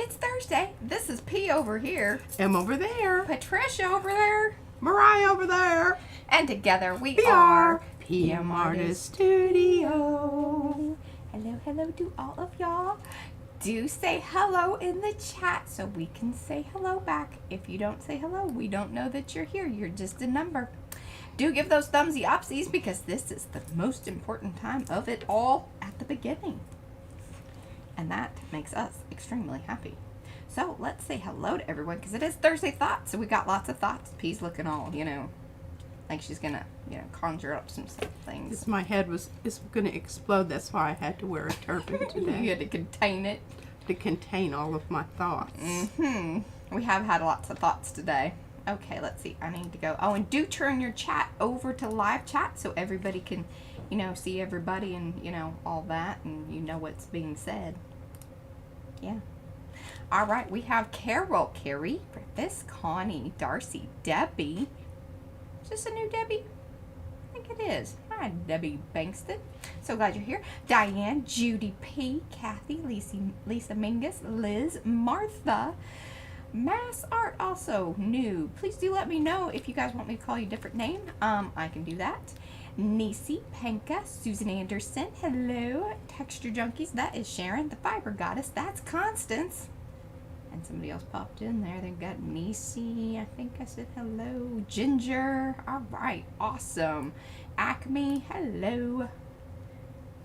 It's Thursday. This is P over here. M over there. Patricia over there. Mariah over there. And together we We are PM Artist Studio. Hello, hello to all of y'all. Do say hello in the chat so we can say hello back. If you don't say hello, we don't know that you're here. You're just a number. Do give those thumbsy upsies because this is the most important time of it all at the beginning. And that makes us extremely happy. So let's say hello to everyone because it is Thursday Thoughts. So we got lots of thoughts. P's looking all, like she's gonna, conjure up some things. My head is gonna explode. That's why I had to wear a turban today. You had to contain it. To contain all of my thoughts. We have had lots of thoughts today. Okay, let's see. I need to go. Oh, and do turn your chat over to live chat so everybody can, see everybody and, all that and you know what's being said. Yeah. All right, we have Carol, Carrie, Griffiths, Connie, Darcy, Debbie. Is this a new Debbie? I think it is. Hi, Debbie Bankston. So glad you're here. Diane, Judy P, Kathy, Lisa Mingus, Liz, Martha, Mass Art also new. Please do let me know if you guys want me to call you a different name. I can do that. Nisi, Penka, Susan Anderson, hello. Texture Junkies, that is Sharon. The Fiber Goddess, that's Constance. And somebody else popped in there. They've got Nisi, I think I said hello. Ginger, all right, awesome. Acme, hello.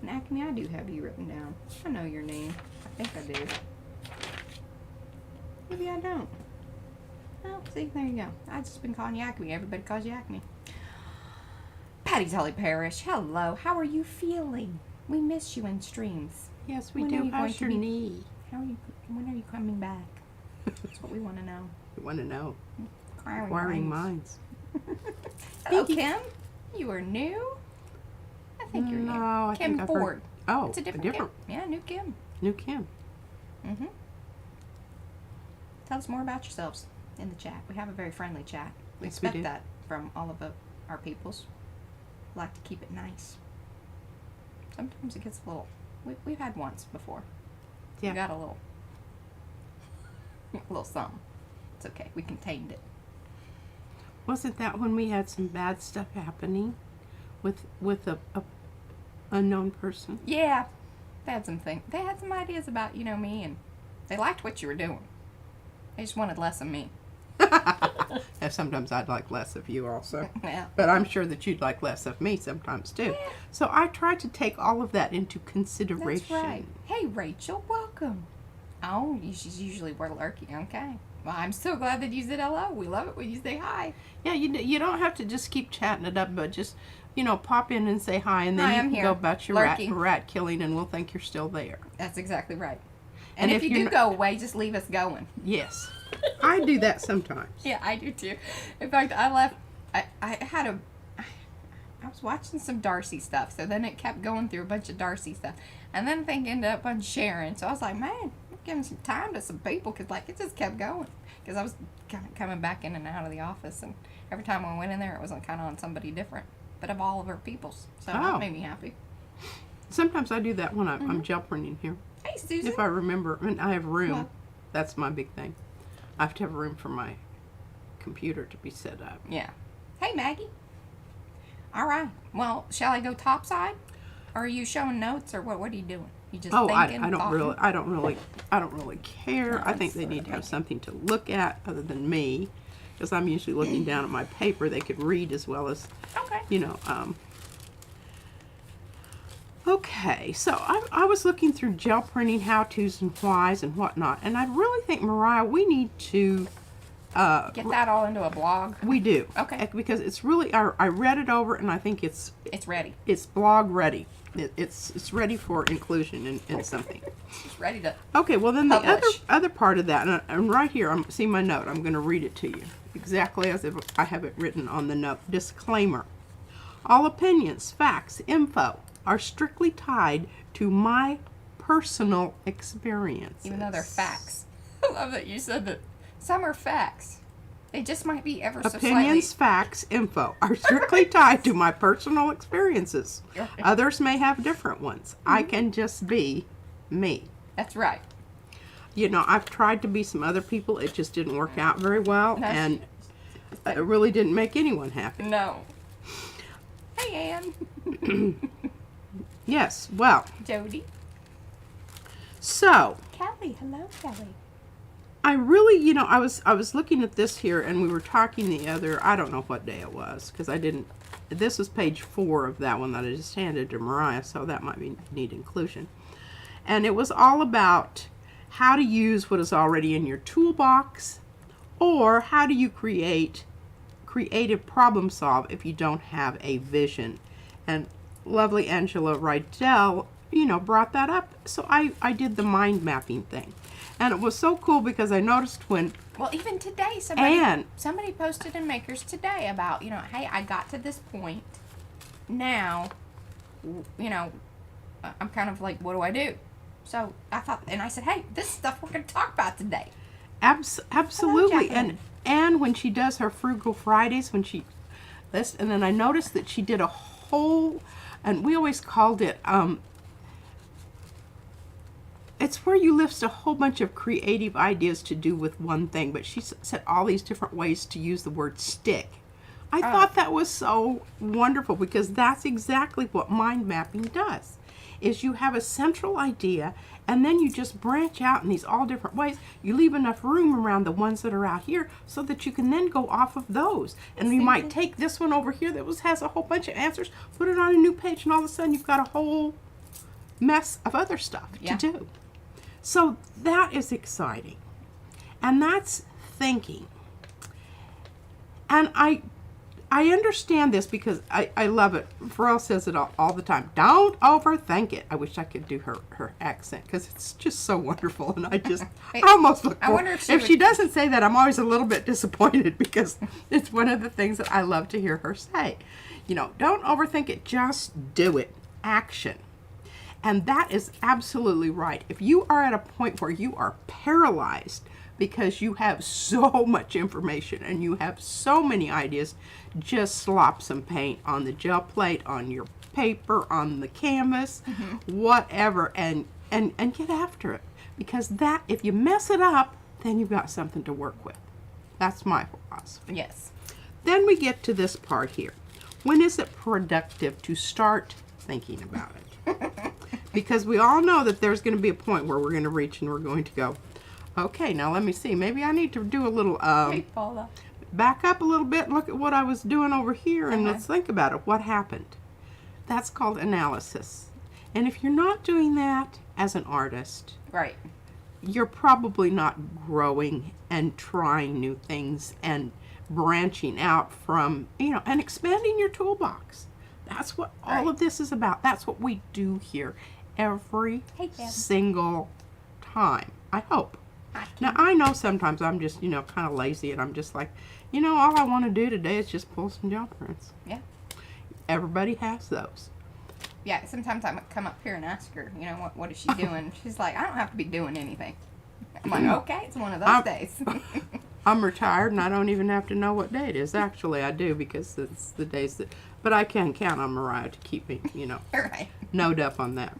And Acme, I do have you written down. I know your name. I think I do. Maybe I don't. Oh, see, there you go. I've just been calling you Acme. Everybody calls you Acme. Patty Holly Parrish, hello. How are you feeling? We miss you in streams. Yes, we do. How's your knee? When are you coming back? That's what we want to know. We want to know. Inquiring minds. Hello, Kim. You are new? I think you're new. I Kim think I've Ford. Oh, it's a different Kim. Yeah, new Kim. New Kim. Mm-hmm. Tell us more about yourselves in the chat. We have a very friendly chat. We expect that from all of our peoples. We like to keep it nice. Sometimes it gets a little... We've had once before. Yeah. We got a little something. It's okay. We contained it. Wasn't that when we had some bad stuff happening with a unknown person? Yeah. They had some ideas about, me, and they liked what you were doing. They just wanted less of me. And sometimes I'd like less of you also. Yeah. But I'm sure that you'd like less of me sometimes too. Yeah. So I try to take all of that into consideration. That's right. Hey, Rachel, welcome. Oh, she's usually we're lurking. Okay. Well, I'm so glad that you said hello. We love it when you say hi. Yeah, you don't have to just keep chatting it up, but just, pop in and say hi, and then hi, you I'm can here. go about your Lurking. rat killing, and we'll think you're still there. That's exactly right. And if you do go away, just leave us going. Yes. I do that sometimes. Yeah, I do too. In fact, I left. I was watching some Darcy stuff, so then it kept going through a bunch of Darcy stuff, and then thing ended up on Sharon. So I was like, man, I'm giving some time to some people because it just kept going. Because I was kind of coming back in and out of the office, and every time I went in there, it was kind of on somebody different, but of all of our peoples. So that made me happy. Sometimes I do that when I'm jump running here. Hey, Susan. If I remember, and I have room. What? That's my big thing. I have to have room for my computer to be set up. Yeah. Hey, Maggie. All right. Well, shall I go topside? Or are you showing notes, or what? What are you doing? You just thinking? I don't really care. I think they need to have something to look at other than me, because I'm usually looking down at my paper. They could read as well as, Okay, so I was looking through gel printing how-tos and whys and whatnot, and I really think, Mariah, we need to... get that all into a blog? We do. Okay. Because it's really... I read it over, and I think it's ready. It's blog ready. It's ready for inclusion in something. It's ready to Okay, well then publish. The other part of that, and right here, see my note, I'm going to read it to you. Exactly as if I have it written on the note. Disclaimer. All opinions, facts, info are strictly tied to my personal experiences. Even though they're facts. I love that you said that some are facts. They just might be ever so slightly... Opinions, facts, info are strictly tied to my personal experiences. Others may have different ones. I can just be me. That's right. you know, I've tried to be some other people. It just didn't work out very well, No, and it really didn't make anyone happy. No. Hey, Ann. Yes, well, Jody. so Kelly. Hello, Kelly. I really, you know, I was looking at this here, and we were talking the other, I don't know what day it was, because I didn't, this was page 4 of that one that I just handed to Mariah, so that might be need inclusion. And it was all about how to use what is already in your toolbox, or how do you creative problem solve if you don't have a vision. And lovely Angela Rydell, you know, brought that up, so I did the mind mapping thing. And it was so cool because I noticed when, Well, even today, somebody posted in Makers today about, you know, hey, I got to this point. Now, you know, I'm kind of like, what do I do? So I thought, and I said, hey, this stuff we're going to talk about today. absolutely. Jacqueline. And when she does her Frugal Fridays, when she lists, and then I noticed that she did a whole, and we always called it, it's where you list a whole bunch of creative ideas to do with one thing, but she said all these different ways to use the word stick. I thought that was so wonderful, because that's exactly what mind mapping does, is you have a central idea, and then you just branch out in these all different ways. You leave enough room around the ones that are out here so that you can then go off of those. And you might take this one over here that has a whole bunch of answers, put it on a new page, and all of a sudden you've got a whole mess of other stuff to do. So that is exciting. And that's thinking. And I understand this because I love it. Pharrell says it all the time. Don't overthink it. I wish I could do her accent, because it's just so wonderful. And I almost look for it. If she doesn't say that, I'm always a little bit disappointed, because it's one of the things that I love to hear her say. You know, don't overthink it. Just do it. Action. And that is absolutely right. If you are at a point where you are paralyzed because you have so much information and you have so many ideas, just slop some paint on the gel plate, on your paper, on the canvas, whatever, and get after it. Because that, if you mess it up, then you've got something to work with. That's my philosophy. Yes. Then we get to this part here. When is it productive to start thinking about it? Because we all know that there's going to be a point where we're going to reach and we're going to go, okay, now let me see. Maybe I need to do a little, Hey, Paula. back up a little bit, look at what I was doing over here, and let's think about it. What happened? That's called analysis. And if you're not doing that as an artist, Right. you're probably not growing and trying new things and branching out from, you know, and expanding your toolbox. That's what all of this is about. That's what we do here every single time, I hope. Now, I know sometimes I'm just, you know, kind of lazy, and I'm just like, you know, all I want to do today is just pull some gel prints. Yeah. Everybody has those. Yeah, sometimes I come up here and ask her, you know, what is she doing? She's like, I don't have to be doing anything. I'm like, okay, it's one of those days. I'm retired, and I don't even have to know what day it is. Actually, I do, because it's the days that, but I can count on Mariah to keep me, you know, knowed up on that.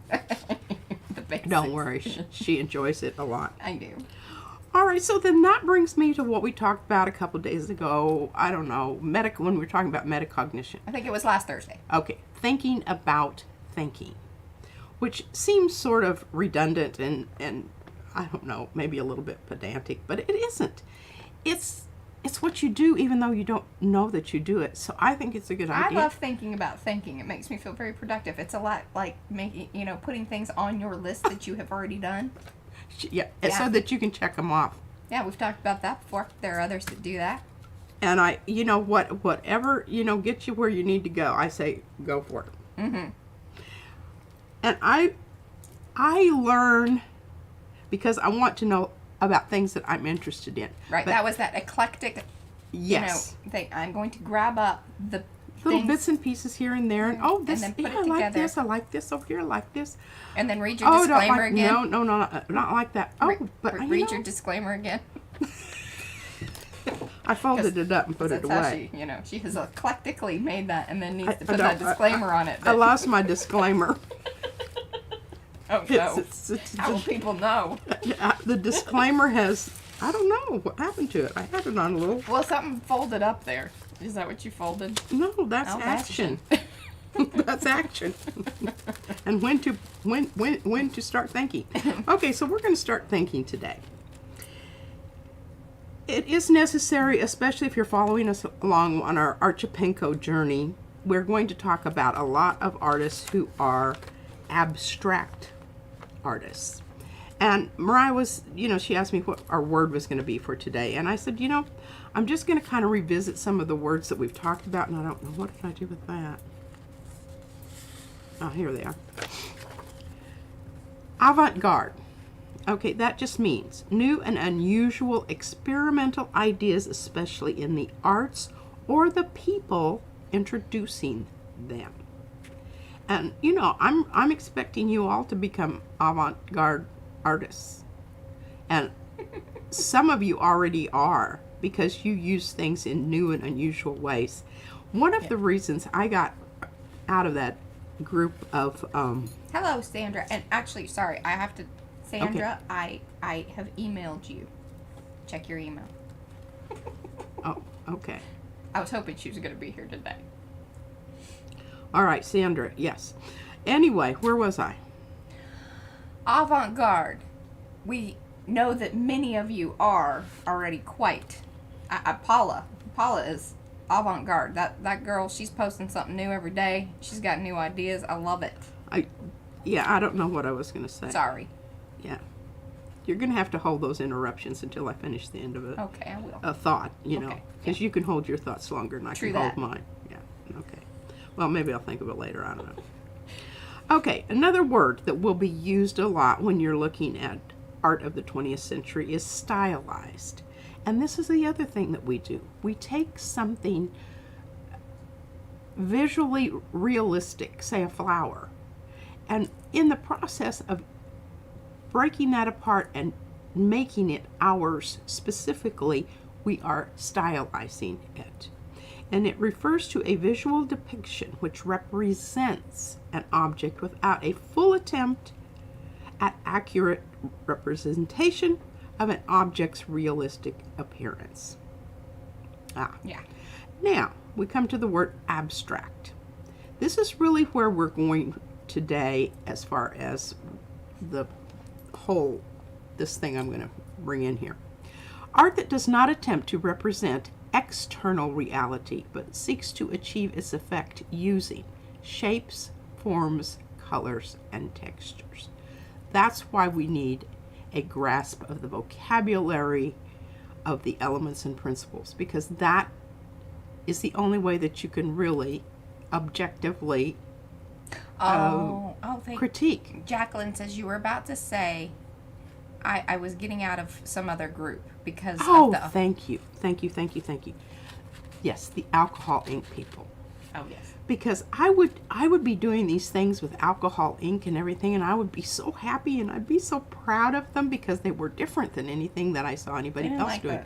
Don't worry, she enjoys it a lot. I do. All right, so then that brings me to what we talked about a couple days ago. I don't know, when we were talking about metacognition. I think it was last Thursday. Okay, thinking about thinking, which seems sort of redundant and I don't know, maybe a little bit pedantic, but it isn't. It's what you do even though you don't know that you do it. So I think it's a good idea. I love thinking about thinking. It makes me feel very productive. It's a lot like making, you know, putting things on your list that you have already done. Yeah, so that you can check them off. Yeah, we've talked about that before. There are others that do that. And you know, whatever, you know, gets you where you need to go, I say go for it. Mm-hmm. And I learn because I want to know about things that I'm interested in. Right, that was that eclectic, yes, you know, thing. I'm going to grab up the little things, bits and pieces here and there, and oh, this, and then put yeah, it I like together. this, I like this over here, I like this. And then read your disclaimer again. No, not like that. Oh, but read your disclaimer again. I folded it up and put it away. How she, you know, she has eclectically made that, and then needs to put that disclaimer on it. I lost my disclaimer. Oh no! How will people know? The disclaimer has, I don't know what happened to it. I had it on a little. Well, something folded up there. Is that what you folded? No, that's Oh, action. That's action. And when to start thinking. Okay, so we're going to start thinking today. It is necessary, especially if you're following us along on our Archipenko journey. We're going to talk about a lot of artists who are abstract artists. And Mariah was, she asked me what our word was going to be for today. And I said, I'm just going to kind of revisit some of the words that we've talked about. And I don't know, what did I do with that? Oh, here they are. Avant-garde. Okay, that just means new and unusual experimental ideas, especially in the arts or the people introducing them. And, I'm expecting you all to become avant-garde artists. And some of you already are, because you use things in new and unusual ways. One of the reasons I got out of that group of Hello, Sandra. And actually, sorry, I have to, Sandra, okay. I have emailed you. Check your email. Oh, okay. I was hoping she was going to be here today. All right, Sandra, yes. Anyway, where was I? Avant-garde. We know that many of you are already quite. Paula is avant-garde. That girl, she's posting something new every day. She's got new ideas. I love it. I don't know what I was going to say. Sorry. Yeah. You're going to have to hold those interruptions until I finish the end of it. Okay, I will. A thought, Okay. because you can hold your thoughts longer than I True can that. hold mine. Yeah, okay. Well, maybe I'll think of it later. I don't know. Okay, another word that will be used a lot when you're looking at art of the 20th century is stylized. And this is the other thing that we do. We take something visually realistic, say a flower, and in the process of breaking that apart and making it ours specifically, we are stylizing it. And it refers to a visual depiction which represents an object without a full attempt at accurate representation of an object's realistic appearance. Yeah. Now, we come to the word abstract. This is really where we're going today as far as this thing I'm going to bring in here. Art that does not attempt to represent external reality, but seeks to achieve its effect using shapes, forms, colors, and textures. That's why we need a grasp of the vocabulary of the elements and principles, because that is the only way that you can really objectively critique. Jacqueline says you were about to say I was getting out of some other group because of the... Thank you. Yes, the alcohol ink people. Oh, yes. Because I would be doing these things with alcohol ink and everything, and I would be so happy and I'd be so proud of them because they were different than anything that I saw anybody else like doing.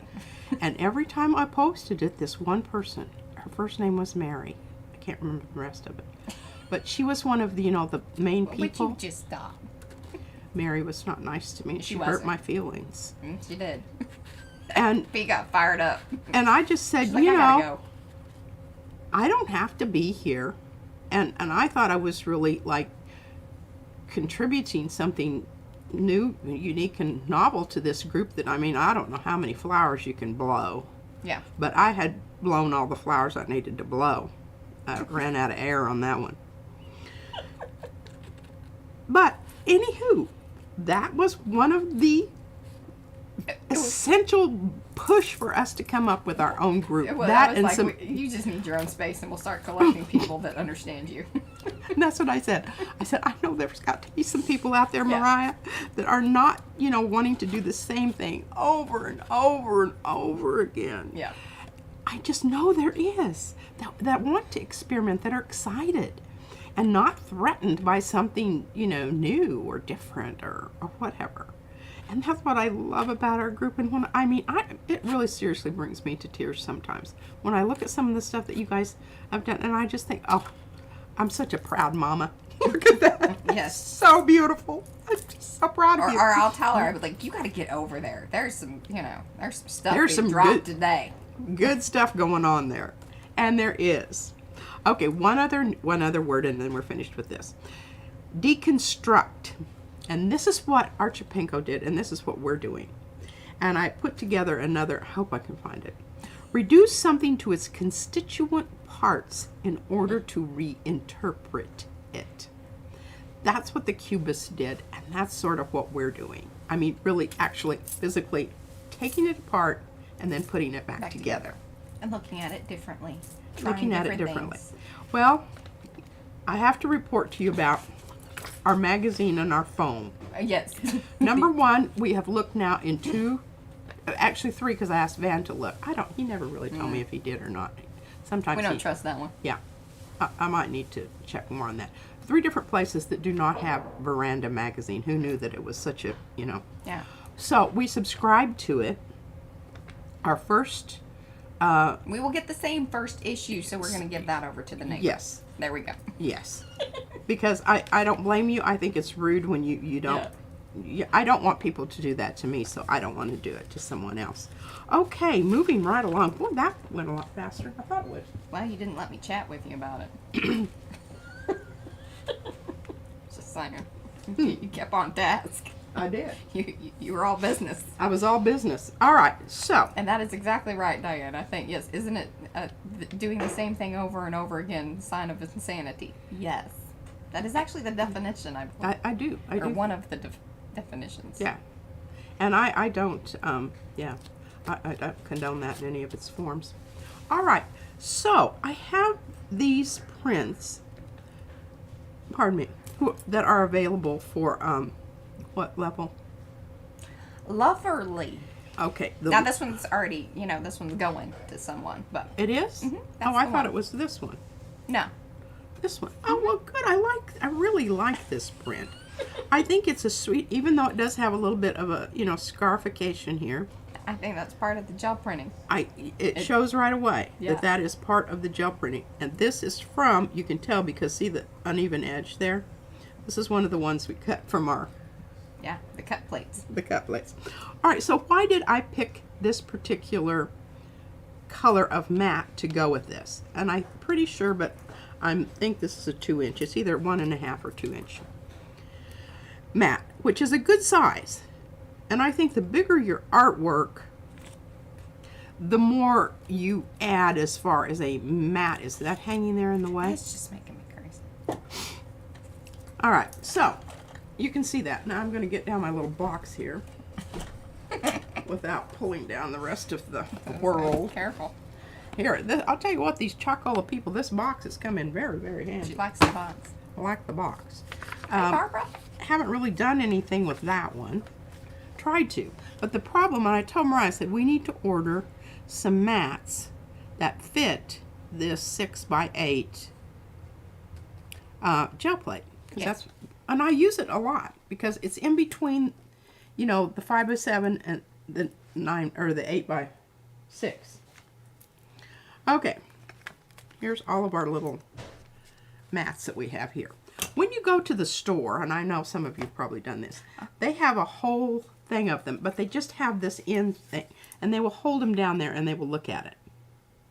that. And every time I posted it, this one person, her first name was Mary. I can't remember the rest of it. But she was one of the, the main people. Would you just stop? Mary was not nice to me. She hurt my feelings. She did. And he got fired up. And I just said, She's like, I gotta go. I don't have to be here. And I thought I was really contributing something new, unique, and novel to this group that, I don't know how many flowers you can blow. Yeah. But I had blown all the flowers I needed to blow. I ran out of air on that one. But, anywho, that was one of the essential push for us to come up with our own group. Well, that and like, you just need your own space, and we'll start collecting people that understand you. And that's what I said. I know there's got to be some people out there, Mariah, that are not, wanting to do the same thing over and over and over again. Yeah. I just know there is that want to experiment, that are excited and not threatened by something, new or different or whatever. And that's what I love about our group. And when it really seriously brings me to tears sometimes when I look at some of the stuff that you guys have done, and I just think, oh, I'm such a proud mama. Look at that. Yes. So beautiful. I'm just so proud of Or you. I'll tell her, I'll be like, you got to get over there. There's some, there's some stuff There's being some dropped good- today. Good stuff going on there. And there is. Okay, one other word and then we're finished with this. Deconstruct. And this is what Archipenko did, and this is what we're doing. And I put together another, I hope I can find it. Reduce something to its constituent parts in order to reinterpret it. That's what the Cubists did, and that's sort of what we're doing. I mean, really, actually, physically taking it apart and then putting it back together. And looking at it differently. Looking Trying at it differently. things. Well, I have to report to you about our magazine and our phone. Yes. Number one, we have looked now in two, actually three, because I asked Van to look. He never really told me if he did or not. Sometimes We don't trust that one. Yeah, I might need to check more on that. 3 different places that do not have Veranda Magazine. Who knew that it was such a, Yeah. So we subscribed to it. Our first, We will get the same first issue, so we're going to give that over to the neighbor. yes, There we go. yes. Because I don't blame you. I think it's rude when you don't. Yeah, I don't want people to do that to me, so I don't want to do it to someone else. Okay, moving right along. Boy, that went a lot faster than I thought it would. Well, you didn't let me chat with you about it. Just saying. You kept on task. I did. You were all business. I was all business. All right, so. And that is exactly right, Diane. I think, yes. Isn't it doing the same thing over and over again, sign of insanity? Yes. That is actually the definition, I believe. I do. Or one of the definitions. Yeah. And I don't, I don't condone that in any of its forms. All right, so I have these prints, pardon me, that are available for, what level? Loverly. Okay. Now this one's already, this one's going to someone, but It is? that's Oh, I the thought one. it was this one. no. This one. Oh, well, good. I really like this print. I think it's a sweet, even though it does have a little bit of a, scarification here. I think that's part of the gel printing. It shows right away Yeah. that is part of the gel printing. And this is from, you can tell because see the uneven edge there? This is one of the ones we cut from Yeah, the cut plates. the cut plates. All right, so why did I pick this particular color of matte to go with this? And I'm pretty sure, but I think this is a 2-inch. It's either 1.5 or 2-inch matte, which is a good size. And I think the bigger your artwork, the more you add as far as a matte. Is that hanging there in the way? It's just making me crazy. All right, so you can see that. Now I'm going to get down my little box here without pulling down the rest of the world. Careful. Here, I'll tell you what, these Chocola people, this box has come in very, very She handy. likes the box. I like the box. Hey, Barbara. Haven't really done anything with that one. Tried to. But the problem, and I told Mariah, I said, we need to order some mats that fit this 6x8 gel plate. Yes. And I use it a lot because it's in between, the 5x7 and the 9 or the 8x6. Okay, here's all of our little mats that we have here. When you go to the store, and I know some of you have probably done this, they have a whole thing of them, but they just have this end thing, and they will hold them down there and they will look at it.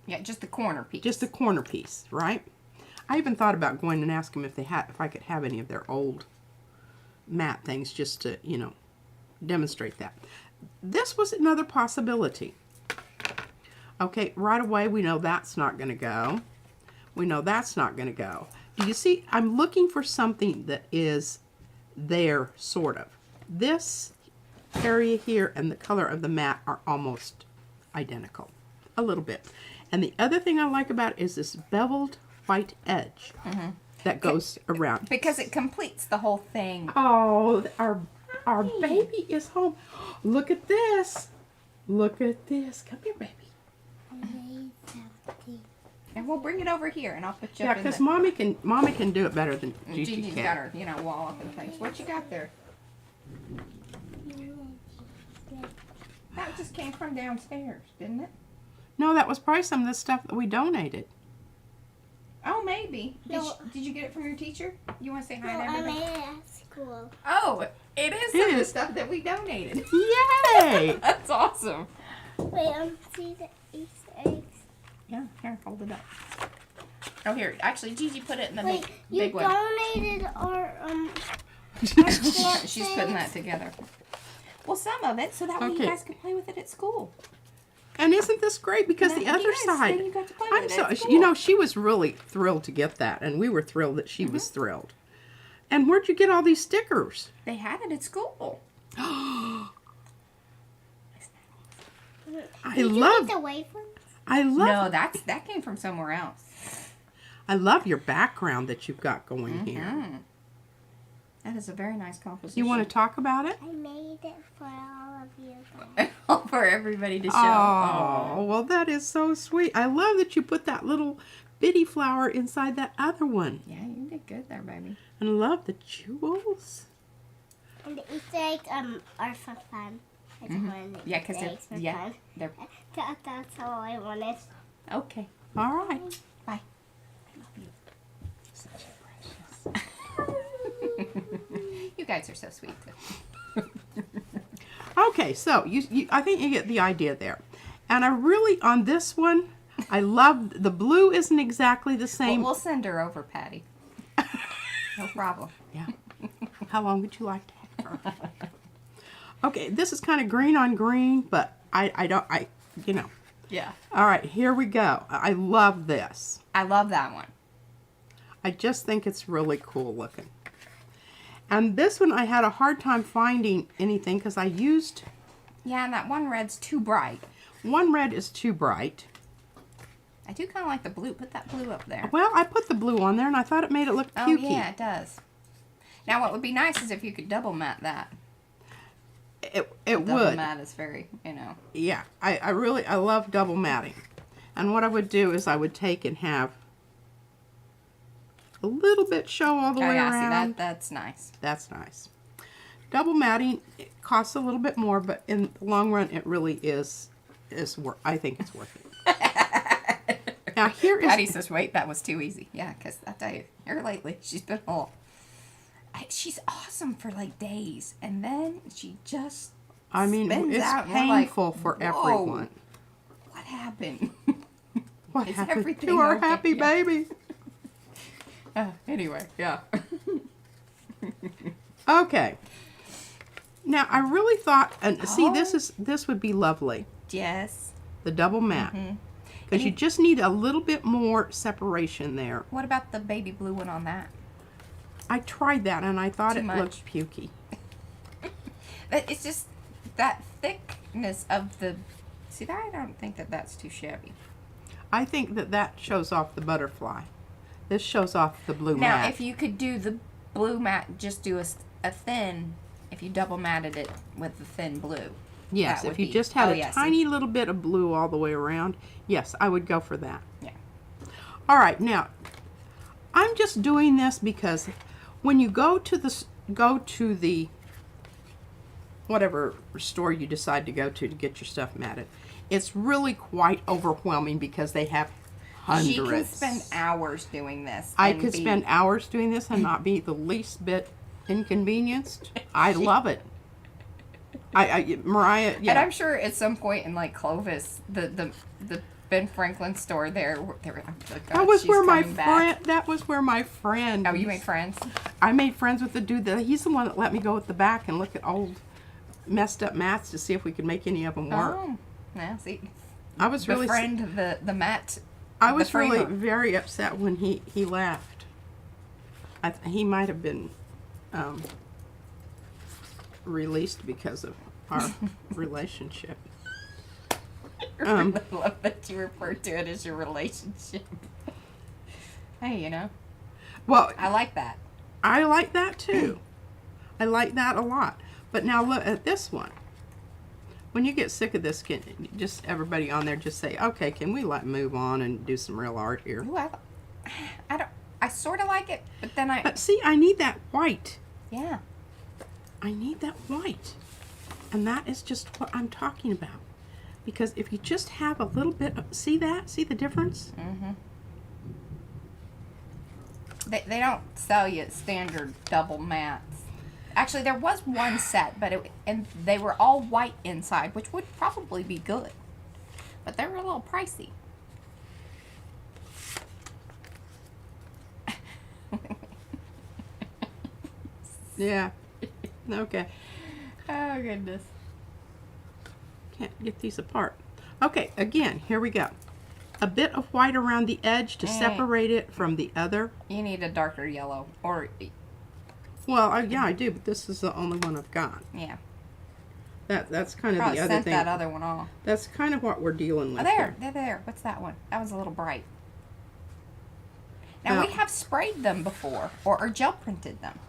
Yeah, just the corner piece. Just the corner piece, right? I even thought about going and asking them if I could have any of their old matte things just to, demonstrate that. This was another possibility. Okay, right away we know that's not going to go. We know that's not going to go. Do you see? I'm looking for something that is there, sort of. This area here and the color of the matte are almost identical. A little bit. And the other thing I like about it is this beveled white edge that goes around. Because it completes the whole thing. Oh, our baby is home. Look at this. Look at this. Come here, baby. And we'll bring it over here, and I'll put you Yeah, up in because the... mommy can do it better than Gigi Gigi's can. got her, wall up in place. What you got there? That just came from downstairs, didn't it? No, that was probably some of the stuff that we donated. Oh, maybe. No. Did you get it from your teacher? You want to say hi No, to I everybody? made it at school. Oh, it is some of the stuff that we donated. Yay! That's awesome. Wait, see the Easter eggs. Yeah, here, hold it up. Oh, here. Actually, Gigi put it in the Wait, big you one. donated our She's putting that together. Well, some of it, so that way you Okay. guys can play with it at school. And isn't this great? Because the other Yes, side, then you got to play with I'm it so, at school. you know, she was really thrilled to get that, and we were thrilled that she was thrilled. And where'd you get all these stickers? They had it at school. I Did you love, eat the wafers? I love, No, that came from somewhere else. I love your background that you've got going here. That is a very nice composition. You want to talk about it? I made it for all of you guys. for everybody to show. Oh, well, that is so sweet. I love that you put that little bitty flower inside that other one. Yeah, you did good there, baby. And I love the jewels. And the Easter eggs are for fun. I just wanted the Yeah, because Easter eggs for fun. they're That's all I wanted. okay. All right. Bye. I love you. Such a precious. You guys are so sweet too. Okay, so you I think you get the idea there. And I really, on this one, I love, the blue isn't exactly the same. We'll send her over, Patty. No problem. Yeah. How long would you like to have her? Okay, this is kind of green on green, but you know. Yeah. All right, here we go. I love this. I love that one. I just think it's really cool looking. And this one I had a hard time finding anything because I used, Yeah, and that one red's too bright. one red is too bright. I do kind of like the blue. Put that blue up there. Well, I put the blue on there and I thought it made it look Oh, cukey. yeah, it does. Now, what would be nice is if you could double matte that. It Double would. matte is very, Yeah, I really, I love double matting. And what I would do is I would take and have a little bit show all the Oh, way yeah, around. see, that's nice. That's nice. Double matting, it costs a little bit more, but in the long run, it really is I think it's worth it. Now here is, Patty says, wait, that was too easy. Yeah, because I tell you, here lately, she's been she's awesome for like days. And then she just I mean, spins it's out and we're like, painful for "Whoa, everyone. What happened? What Is happened everything to our okay? happy Yeah. baby? Anyway, yeah. Okay. Now I really thought, and see, this would be lovely. Yes. The double matte. Because you just need a little bit more separation there. What about the baby blue one on that? I tried that and I thought Too it much. looked pukey. It's just that thickness of the... See, I don't think that's too shabby. I think that shows off the butterfly. This shows off the blue Now, matte. if you could do the blue matte, just do a thin, if you double matted it with the thin blue. Yes, that if would you be- just had oh, a yeah, see. tiny little bit of blue all the way around, yes, I would go for that. Yeah. All right, now, I'm just doing this because when you go to the whatever store you decide to go to get your stuff matted, it's really quite overwhelming because they have hundreds. She can spend hours doing this. I and could be- spend hours doing this and not be the least bit inconvenienced. I love it. Mariah, yeah. And I'm sure at some point in like Clovis, the Ben Franklin store there, oh God, That was she's where my coming back. friend. That was where my friend. Oh, you made friends? I made friends with the dude. He's the one that let me go at the back and look at old, messed up mats to see if we could make any of them work. Oh, yeah. See, I was really. befriend the mat. I was the really framer. very upset when he left. He might have been released because of our relationship. I love that you refer to it as your relationship. Hey, Well, I like that. I like that too. I like that a lot. But now look at this one. When you get sick of this, can just everybody on there just say, okay, can we move on and do some real art here? Ooh, I sort of like it, but then But see, I need that white. yeah. I need that white. And that is just what I'm talking about. Because if you just have a little bit of, see that? See the difference? Mm-hmm. They don't sell you standard double mats. Actually, there was one set, but and they were all white inside, which would probably be good. But they were a little pricey. Yeah. Okay. Oh, goodness. Can't get these apart. Okay, again, here we go. A bit of white around the edge to separate it from the other. You need a darker yellow. Or, Well, yeah, I do, but this is the only one I've got. yeah. That's kind of Probably the other sent thing. that other one off. That's kind of what we're dealing with. Oh, there. here. There. What's that one? That was a little bright. Now, we have sprayed them before, or gel printed them.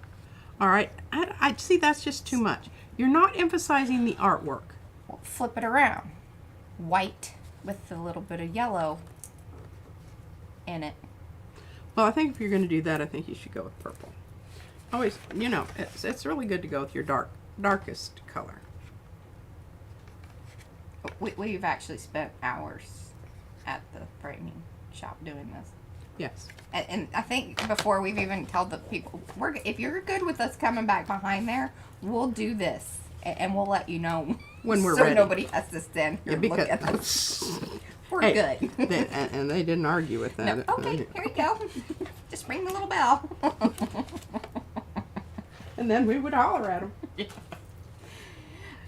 All right. I see that's just too much. You're not emphasizing the artwork. We'll flip it around. White with a little bit of yellow in it. Well, I think if you're going to do that, I think you should go with purple. Always, you know, it's really good to go with your darkest color. We've actually spent hours at the framing shop doing this. Yes. And I think before we've even told the people, if you're good with us coming back behind there, we'll do this. And we'll let you know When we're so ready. nobody has to stand here and look at us. We're good. and they didn't argue with that. No, okay, here you go. Just ring the little bell. And then we would holler at them.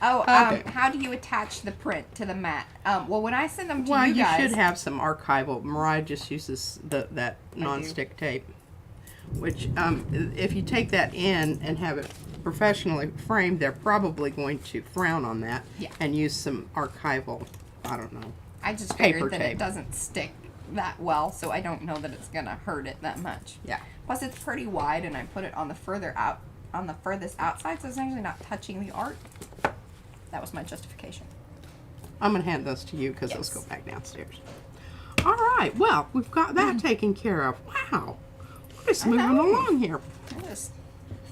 Oh, Okay. how do you attach the print to the mat? Well, when I send them to Well, you you guys, should have some archival. Mariah just uses that non-stick tape, which if you take that in and have it professionally framed, they're probably going to frown on that and use some archival, I don't know. I just paper figured that tape. it doesn't stick that well, so I don't know that it's gonna hurt it that much. Yeah. Plus, it's pretty wide, and I put it on the furthest outside, so it's actually not touching the art. That was my justification. I'm going to hand those to you because those Yes. go back downstairs. All right. Well, we've got that taken care of. Wow. We're just moving know. along here. Just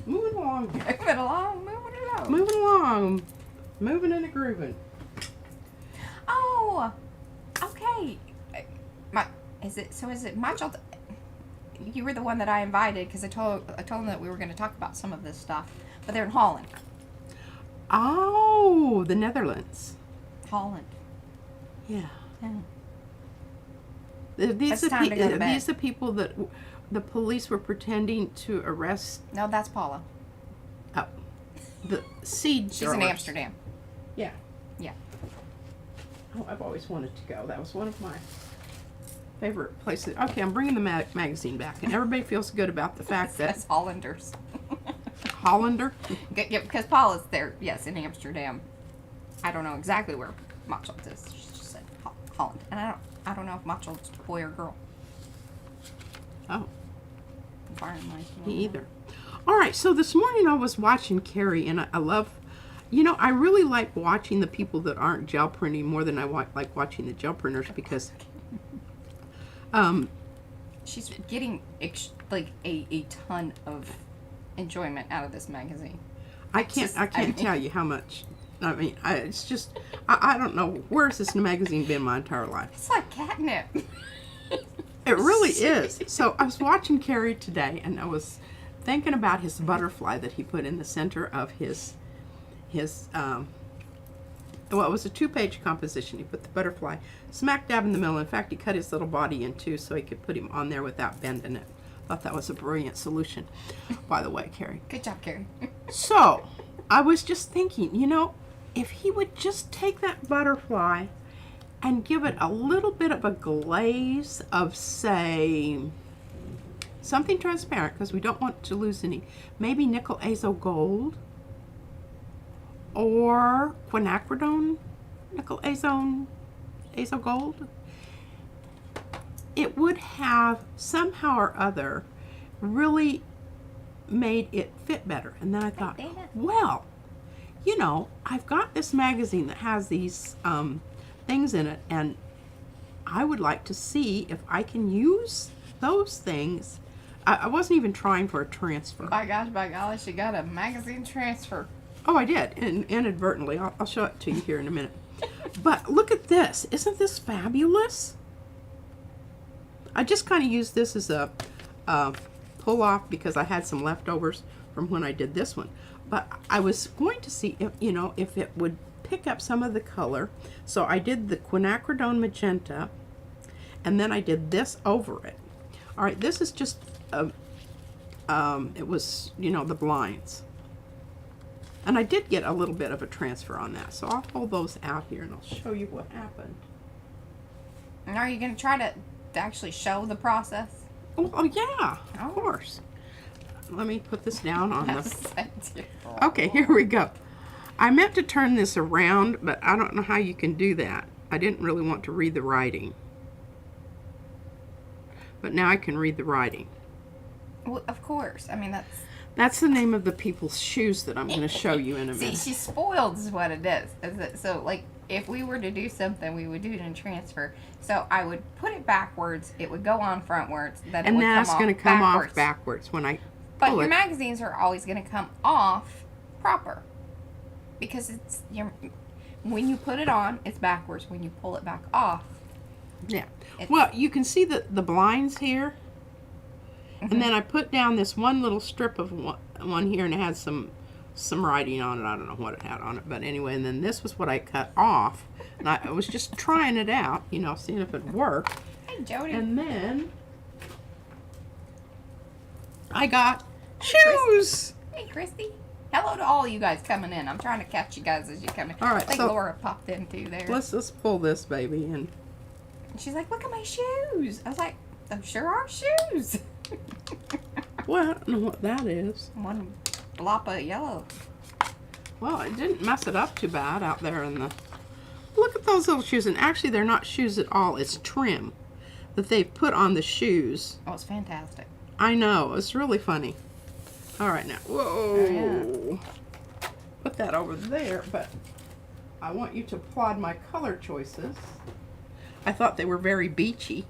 Moving along here. moving along, moving along. Moving along. Moving and a grooving. Oh, okay. Is it Michael? You were the one that I invited because I told them that we were going to talk about some of this stuff, but they're in Holland. Oh, the Netherlands. Holland. Yeah. Yeah. These It's time to go to bed. these are people that the police were pretending to arrest. No, that's Paula. Oh, the seed. She's in growers. Amsterdam. Yeah. Yeah. Oh, I've always wanted to go. That was one of my favorite places. Okay, I'm bringing the magazine back, and everybody feels good about the fact that That's Hollanders. Hollander. Yeah, because Paula's there, yes, in Amsterdam. I don't know exactly where Machelt is. She just said Holland. And I don't know if Machelt's a boy or girl. Oh, Environment. me either. All right, so this morning I was watching Carrie, and I love, you know, I really like watching the people that aren't gel printing more than I like watching the gel printers because, She's getting like a ton of enjoyment out of this magazine. I can't tell you how much. I mean, it's just, I don't know, where's this magazine been my entire life? It's like catnip. It really is. So I was watching Carrie today, and I was thinking about his butterfly that he put in the center of his well, it was a 2-page composition. He put the butterfly smack dab in the middle. In fact, he cut his little body in two so he could put him on there without bending it. Thought that was a brilliant solution, by the way, Carrie. Good job, Carrie. So I was just thinking, you know, if he would just take that butterfly and give it a little bit of a glaze of, say, something transparent, because we don't want to lose any, maybe nickel azo gold or quinacridone nickel azo gold, it would have somehow or other really made it fit better. And then I thought, well, you know, I've got this magazine that has these things in it, and I would like to see if I can use those things. I wasn't even trying for a transfer. By golly, she got a magazine transfer. Oh, I did, inadvertently. I'll show it to you here in a minute. But look at this. Isn't this fabulous? I just kind of used this as a pull off because I had some leftovers from when I did this one. But I was going to see if, you know, if it would pick up some of the color. So I did the quinacridone magenta, and then I did this over it. All right, this is just, it was, you know, the blinds. And I did get a little bit of a transfer on that. So I'll pull those out here and I'll show you what happened. And are you going to try to actually show the process? Oh yeah, of course. Let me put this down on the... Okay, here we go. I meant to turn this around, but I don't know how you can do that. I didn't really want to read the writing. But now I can read the writing. Well, of course. I mean, that's the name of the people's shoes that I'm going to show you in a see, minute. she's spoiled is what it is. So, like, if we were to do something, we would do it in transfer. So I would put it backwards. It would go on frontwards. And that's going to come off backwards when I But your magazines are always going to come off proper. Because it's when you put it on, it's backwards. When you pull it back off. Yeah. Well, you can see the blinds here. Mm-hmm. And then I put down this one little strip of one here, and it had some writing on it. I don't know what it had on it, but anyway. And then this was what I cut off, and I was just trying it out, you know, seeing if it worked. Hey, Jody. And then I got shoes. Hey, Christy. Hello to all you guys coming in. I'm trying to catch you guys as you come in. All right, I think so Laura popped in too there. Let's pull this baby in. And she's like, look at my shoes. I was like, those sure are shoes. Well, I don't know what that is. One blop of yellow. Well, it didn't mess it up too bad out there in the... Look at those little shoes. And actually, they're not shoes at all. It's trim that they've put on the shoes. Oh, it's fantastic. I know. It's really funny. All right, now. Whoa. Oh, yeah. Put that over there, but I want you to applaud my color choices. I thought they were very beachy.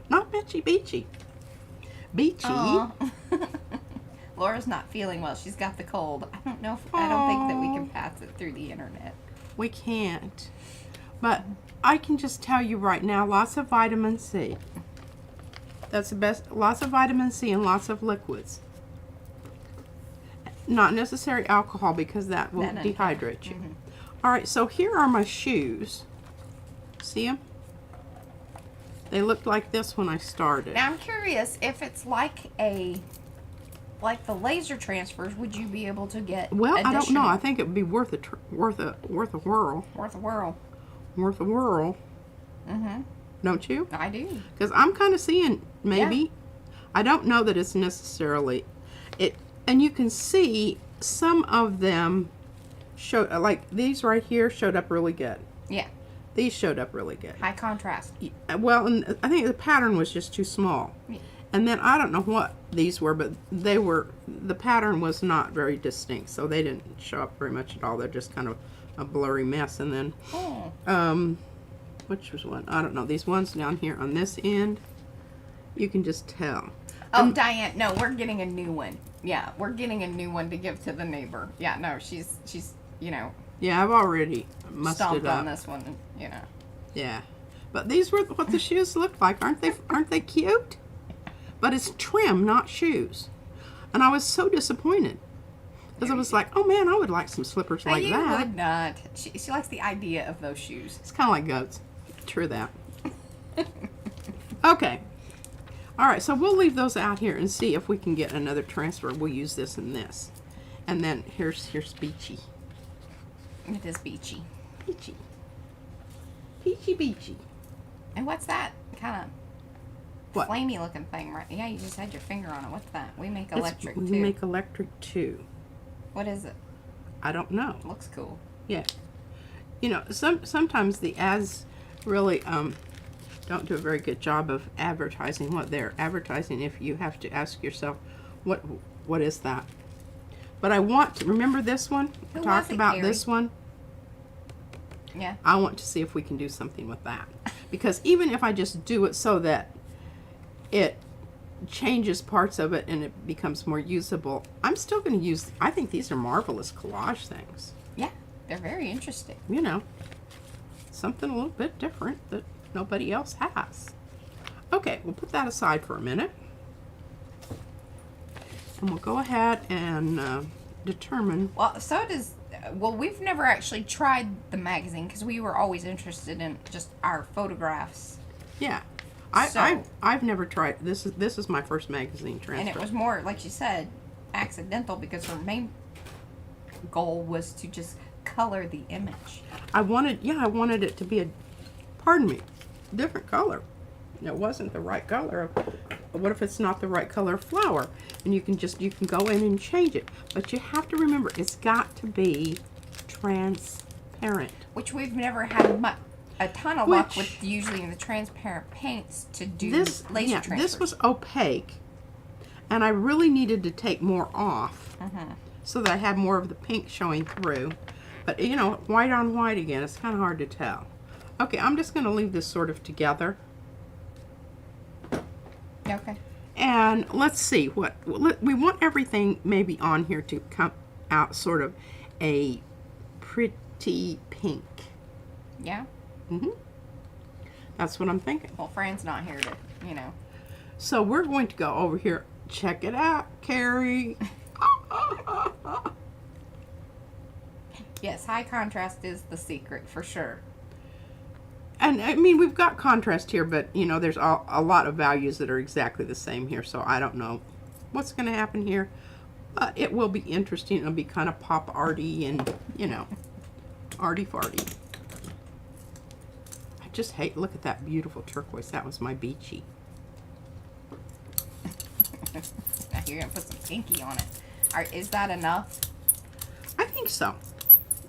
Not bitchy, beachy. Beachy. Laura's not feeling well. She's got the cold. I don't think that we can pass it through the internet. We can't. But I can just tell you right now, lots of vitamin C. That's the best. Lots of vitamin C and lots of liquids. Not necessary alcohol because that will dehydrate you. Mm-hmm. All right, so here are my shoes. See them? They looked like this when I started. Now I'm curious if it's like the laser transfers. Would you be able to get? Well, I don't know. I think it would be worth a whirl. Worth a whirl. Worth a whirl. Mhm. Don't you? I do. Because I'm kind of seeing maybe. Yeah. I don't know that it's necessarily it. And you can see some of them show, like these right here showed up really good. Yeah. These showed up really good. High contrast. Well, and I think the pattern was just too small. Yeah. And then I don't know what these were, but the pattern was not very distinct, so they didn't show up very much at all. They're just kind of a blurry mess. And then, which was one? I don't know. These ones down here on this end, you can just tell. Oh, Diane, no, we're getting a new one. Yeah, we're getting a new one to give to the neighbor. Yeah, no, she's you know. Yeah, I've already mussed stomped it up on this one, you know. Yeah, but these were what the shoes looked like, aren't they? Aren't they cute? But it's trim, not shoes. And I was so disappointed because I was like, oh man, I would like some slippers like that. You would not. She likes the idea of those shoes. It's kind of like goats. True that. Okay. All right, so we'll leave those out here and see if we can get another transfer. We'll use this and this. And then here's Beachy. It is beachy. Beachy. Peachy beachy. And what's that kind of what? Flamey looking thing, right? Yeah, you just had your finger on it. What's that? We make electric too. We make electric too. What is it? I don't know. Looks cool. Yeah. You know, sometimes the ads really don't do a very good job of advertising what they're advertising. If you have to ask yourself, what is that? But I want to remember this one. I talked about Carrie? this one. Yeah. I want to see if we can do something with that, because even if I just do it so that it changes parts of it and it becomes more usable, I'm still going to use. I think these are marvelous collage things. Yeah, they're very interesting. You know, something a little bit different that nobody else has. Okay, we'll put that aside for a minute. And we'll go ahead and determine. Well, so does. Well, we've never actually tried the magazine because we were always interested in just our photographs. Yeah. So- I've never tried. This is my first magazine transfer. And it was more, like you said, accidental because her main goal was to just color the image. I wanted it to be different color. It wasn't the right color. What if it's not the right color of flower? And you can go in and change it. But you have to remember, it's got to be transparent. Which we've never had a ton of luck with usually in the transparent paints to do laser transfers. This was opaque, and I really needed to take more off so that I had more of the pink showing through. But you know, white on white again, it's kind of hard to tell. Okay, I'm just going to leave this sort of together. Okay. And let's see we want everything maybe on here to come out sort of a pretty pink. Yeah. That's what I'm thinking. Well, Fran's not here to, So we're going to go over here. Check it out, Carrie. Yes, high contrast is the secret for sure. And I mean, we've got contrast here, but you know, there's a lot of values that are exactly the same here. So I don't know what's going to happen here. It will be interesting. It'll be kind of pop arty and, you know, arty farty. I just hate, look at that beautiful turquoise. That was my beachy. Now you're going to put some pinky on it. All right, is that enough? I think so.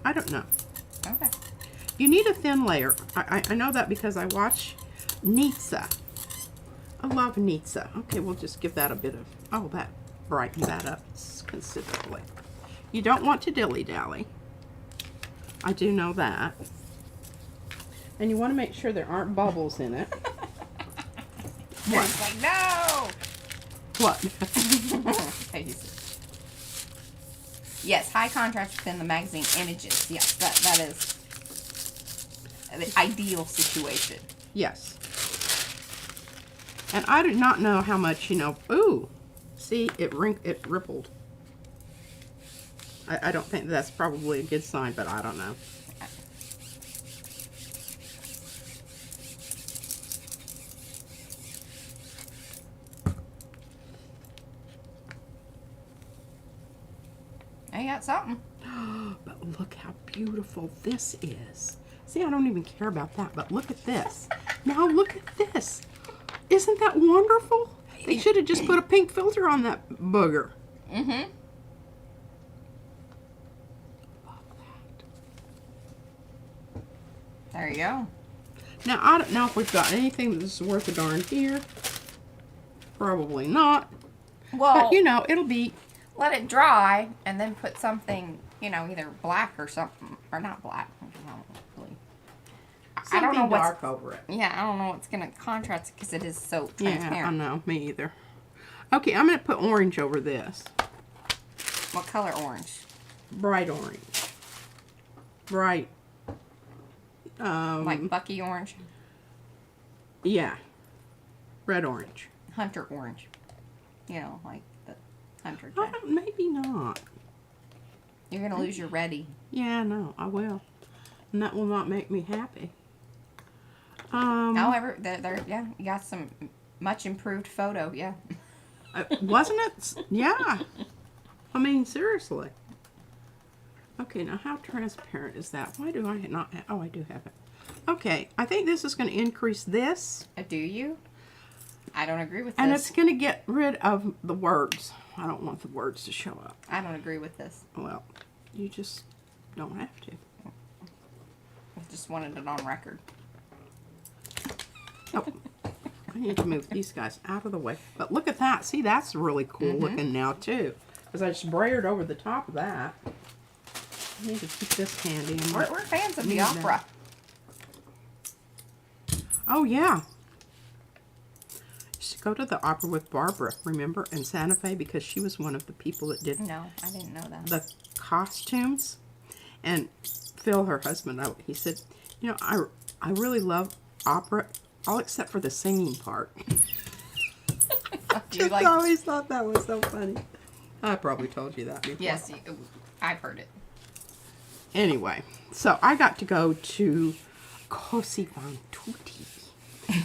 I don't know. Okay. You need a thin layer. I know that because I watch Nitsa. I love Nitsa. Okay, we'll just give that a bit of, oh, that brightened that up considerably. You don't want to dilly-dally. I do know that. And you want to make sure there aren't bubbles in it. What? It's like, no! What? Yes, high contrast within the magazine images. Yes, that is the ideal situation. Yes. And I do not know how much, you know, ooh, see, it rippled. I don't think that's probably a good sign, but I don't know. I got something. But look how beautiful this is. See, I don't even care about that, but look at this. Now look at this. Isn't that wonderful? They should have just put a pink filter on that booger. Mm-hmm. Love that. There you go. Now, I don't know if we've got anything that's worth a darn here. Probably not. Well, But, you know, it'll be... let it dry and then put something, you know, either black or something, or not black. I don't know what's dark over it. Yeah, I don't know what's gonna contrast because it is so transparent. Yeah, I know. Me either. Okay, I'm going to put orange over this. What color orange? Bright orange. Bright. Like Bucky orange? Yeah. Red orange. Hunter orange. You know, like the hunter jack. Maybe not. You're gonna lose your ready. Yeah, no, I will. And that will not make me happy. However, yeah, you got some much improved photo, yeah. Wasn't it? Yeah. I mean, seriously. Okay, now how transparent is that? Why do I not have... Oh, I do have it. Okay, I think this is going to increase this. Do you? I don't agree with And this. it's going to get rid of the words. I don't want the words to show up. I don't agree with this. Well, you just don't have to. I just wanted it on record. Oh, I need to move these guys out of the way. But look at that. See, that's really cool looking now, too. Because I sprayered over the top of that. I need to keep this handy. We're fans of the opera. Oh, yeah. Used to go to the opera with Barbara, remember, in Santa Fe, because she was one of the people that did No, I didn't know that. the costumes. And Phil, her husband, he said, you know, I really love opera, all except for the singing part. You I always thought that was so funny. I probably told you that before. Yes, I've heard it. Anyway, so I got to go to Così fan tutti.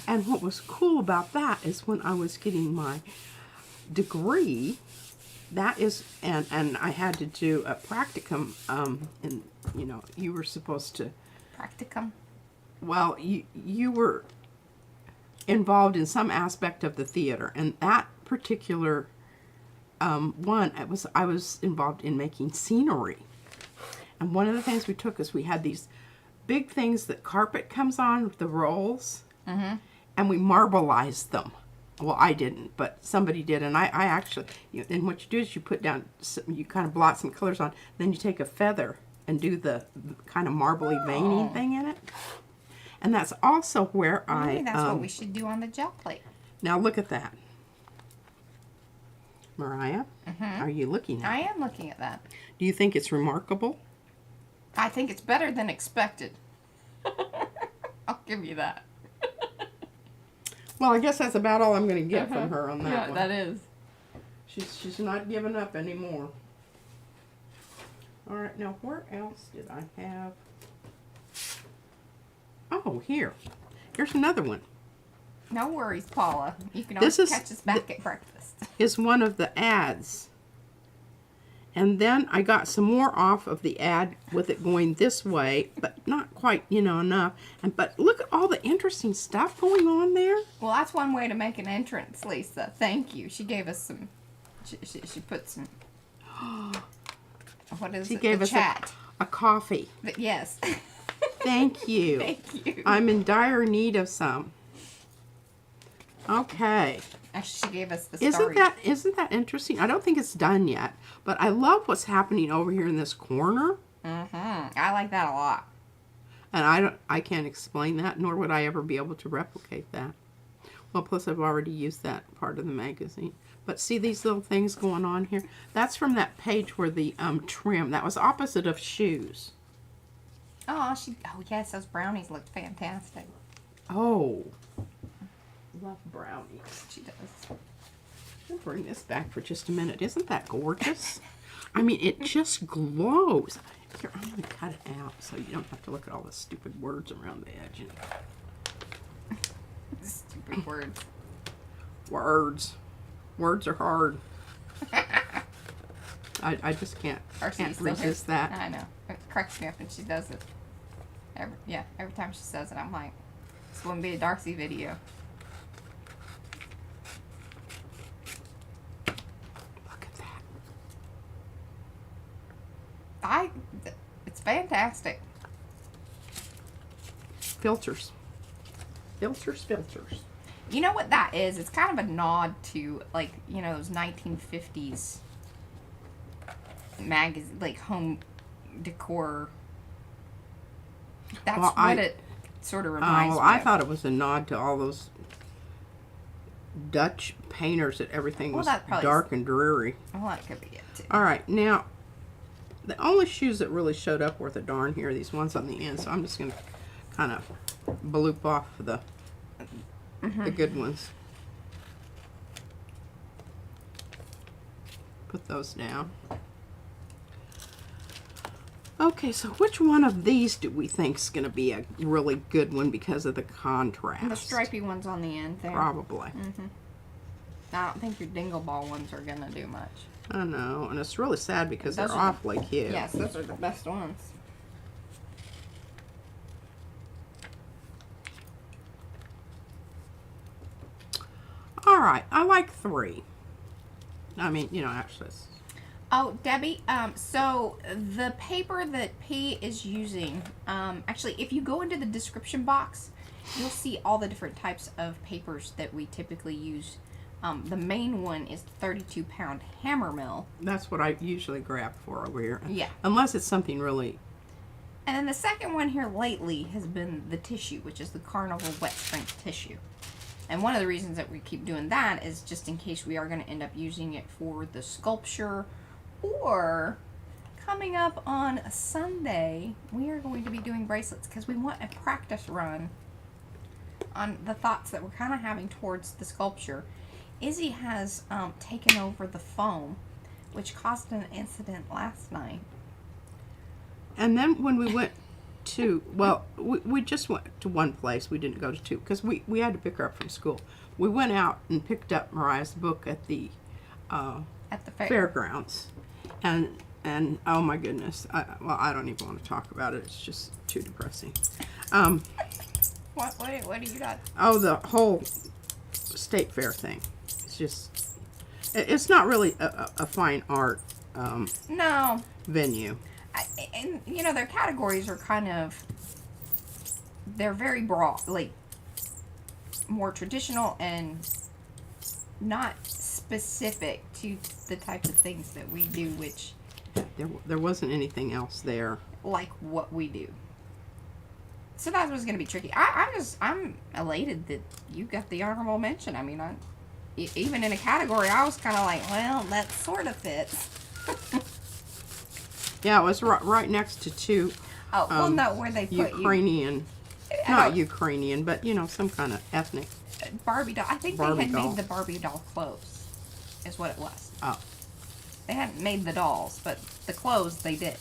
And what was cool about that is when I was getting my degree, that is, and I had to do a practicum, and, you know, you were supposed to, Practicum? well, you were involved in some aspect of the theater, and that particular one, I was involved in making scenery. And one of the things we took is we had these big things that carpet comes on with the rolls, and we marbleized them. Well, I didn't, but somebody did, and I actually, and what you do is you put down, you kind of blot some colors on, then you take a feather and do the kind of marbly veining thing in it. And that's also where Maybe that's what we should do on the gel plate. Now look at that. Mariah, are you looking at it? I am looking at that. Do you think it's remarkable? I think it's better than expected. I'll give you that. Well, I guess that's about all I'm going to get from her on that Yeah, one. that is. She's not giving up anymore. All right, now where else did I have? Oh, here. Here's another one. No worries, Paula. You can This always is catch us back at breakfast. Is one of the ads. And then I got some more off of the ad with it going this way, but not quite, enough. But look at all the interesting stuff going on there. Well, that's one way to make an entrance, Lisa. Thank you. She gave us some. She put some. What is it? She gave us chat. a coffee. But yes. Thank you. Thank you. I'm in dire need of some. Okay. Actually, she gave us the Isn't story. isn't that interesting? I don't think it's done yet, but I love what's happening over here in this corner. I like that a lot. And I can't explain that, nor would I ever be able to replicate that. Well, plus I've already used that part of the magazine. But see these little things going on here? That's from that page where the trim, that was opposite of shoes. Oh, yes, those brownies looked fantastic. Oh. Love brownies. She does. I'll bring this back for just a minute. Isn't that gorgeous? I mean, it just glows. Here, I'm going to cut it out so you don't have to look at all the stupid words around the edge. Stupid words. Words are hard. I just can't resist that. I know. It cracks me up when she does it. Every time she says it, I'm like, this wouldn't be a Darcy video. Look at that. It's fantastic. Filters. You know what that is? It's kind of a nod to, like, those 1950s magazine, like, home decor. That's what it sort of reminds me of. I thought it was a nod to all those Dutch painters that everything was dark and dreary. Well, that could be it, too. All right, now, the only shoes that really showed up worth a darn here are these ones on the end, so I'm just going to kind of bloop off the good ones. Put those down. Okay, so which one of these do we think is going to be a really good one because of the contrast? And the stripy ones on the end there. Probably. I don't think your dingle ball ones are going to do much. I know, and it's really sad because Those they're are awfully cute. Yes, those are the best ones. All right, I like 3. I mean, actually, it's... Oh, Debbie, so the paper that P is using, actually, if you go into the description box, you'll see all the different types of papers that we typically use. The main one is 32-pound hammer mill. That's what I usually grab for over here. Yeah. Unless it's something really... And then the second one here lately has been the tissue, which is the Carnival wet strength tissue. And one of the reasons that we keep doing that is just in case we are going to end up using it for the sculpture, or coming up on a Sunday, we are going to be doing bracelets because we want a practice run on the thoughts that we're kind of having towards the sculpture. Izzy has taken over the foam which caused an incident last night. And then when we went to, well, we just went to one place. We didn't go to two because we had to pick her up from school. We went out and picked up Mariah's book at the fairgrounds. And oh my goodness, I don't even want to talk about it. It's just too depressing. What do you got? Oh, the whole state fair thing. It's just, it's not really a fine art No. venue. And you know, their categories are kind of, they're very broad, like more traditional and not specific to the types of things that we do, which There wasn't anything else there. like what we do. So that was going to be tricky. I'm elated that you got the honorable mention. I mean, even in a category, I was kind of like, well, that sort of fits. Yeah, it was right next to two Oh, well, no, where they put Ukrainian, not Ukrainian, but you know, some kind of ethnic. Barbie doll. I think Barbie they had doll. made the Barbie doll clothes, is what it was. Oh, They hadn't made the dolls, but the clothes they did.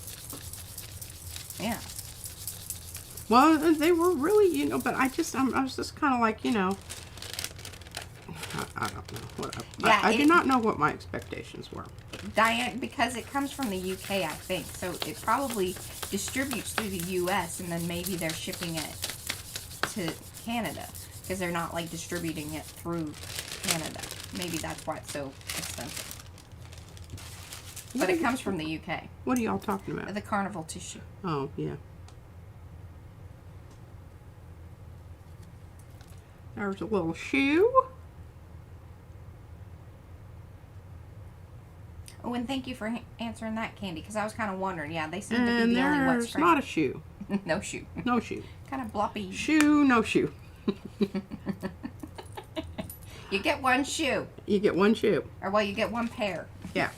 Yeah. well, they were really, you know, but I was just kind of like, you know, I don't know what. Yeah, I did not know what my expectations were. Diane, because it comes from the UK, I think, so it probably distributes through the US, and then maybe they're shipping it to Canada, because they're not like distributing it through Canada. Maybe that's why it's so expensive. But it comes from the UK. What are y'all talking about? The carnival tissue. Oh, yeah. There's a little shoe. Oh, and thank you for answering that, Candy, because I was kind of wondering. Yeah, they seem to be And the only ones. there's not a shoe. No shoe. No shoe. Kind of bloppy. Shoe, no shoe. You get one shoe. You get one shoe. Or, well, you get one pair. Yeah.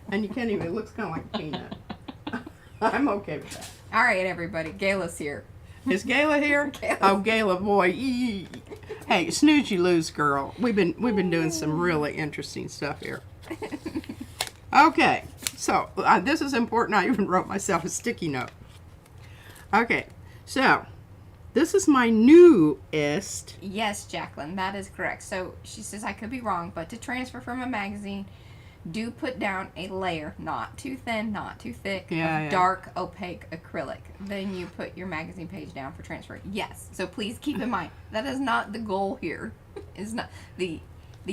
And you can't even, it looks kind of like a peanut. I'm okay with that. All right, everybody. Gayla's here. Is Gayla here? Gayla. Oh, Gayla, boy. Hey, snooze you lose, girl. We've been doing some really interesting stuff here. Okay, so this is important. I even wrote myself a sticky note. Okay, so this is my newest. Yes, Jacqueline, that is correct. So she says, I could be wrong, but to transfer from a magazine, do put down a layer, not too thin, not too thick, of dark, opaque acrylic. Then you put your magazine page down for transfer. Yes, so please keep in mind, that is not the goal here. Is not the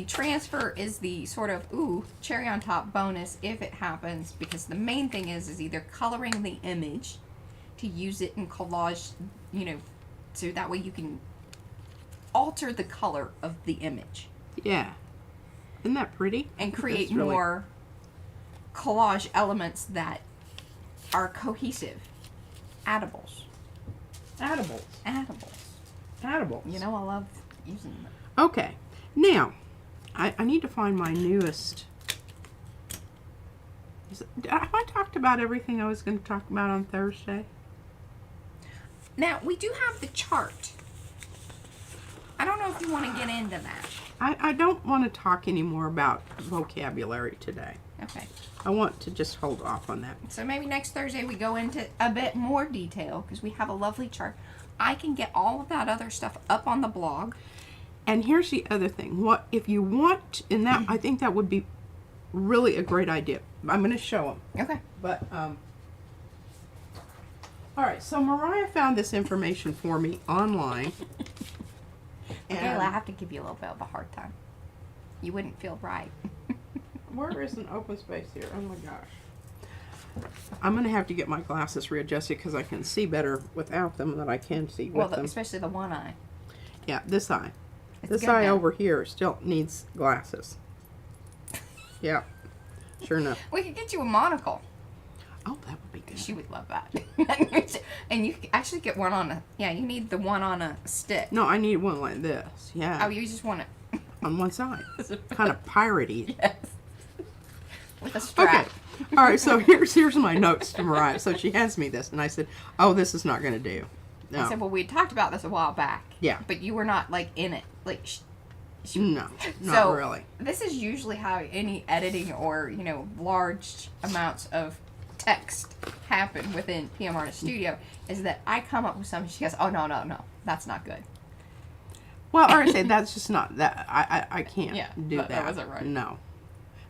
transfer is the sort of, cherry on top bonus if it happens, because the main thing is either coloring the image to use it in collage, you know, so that way you can alter the color of the image. Yeah. Isn't that pretty? And create really more collage elements that are cohesive. Addables. Edibles. Edibles. You know, I love using them. Okay. Now, I need to find my newest. Have I talked about everything I was going to talk about on Thursday? Now, we do have the chart. I don't know if you want to get into that. I don't want to talk anymore about vocabulary today. Okay. I want to just hold off on that. So maybe next Thursday we go into a bit more detail, because we have a lovely chart. I can get all of that other stuff up on the blog. And here's the other thing. What if you want, and that I think that would be really a great idea. I'm going to show them. Okay. But all right. So Mariah found this information for me online. Kayla, I have to give you a little bit of a hard time. You wouldn't feel right. Where is an open space here? Oh my gosh. I'm going to have to get my glasses readjusted because I can see better without them than I can see with them. Especially the one eye. Yeah, this eye. It's this good eye now. over here still needs glasses. Yeah, sure enough. We could get you a monocle. Oh, that would be good. She would love that. And you could actually get one on you need the one on a stick. No, I need one like this. Yeah. Oh, you just want it. On one side. Kind of piratey. Yes. With a strap. Okay. All right, so here's my notes to Mariah. So she hands me this, and I said, oh, this is not going to do. No. I said, well, we had talked about this a while back. Yeah. But you were not, like, in it. Like, No, not So, really. This is usually how any editing or, large amounts of text happen within PM Artist Studio, is that I come up with something, she goes, oh, no, that's not good. Well, or I say that's just not that. I can't do that. That wasn't right. No.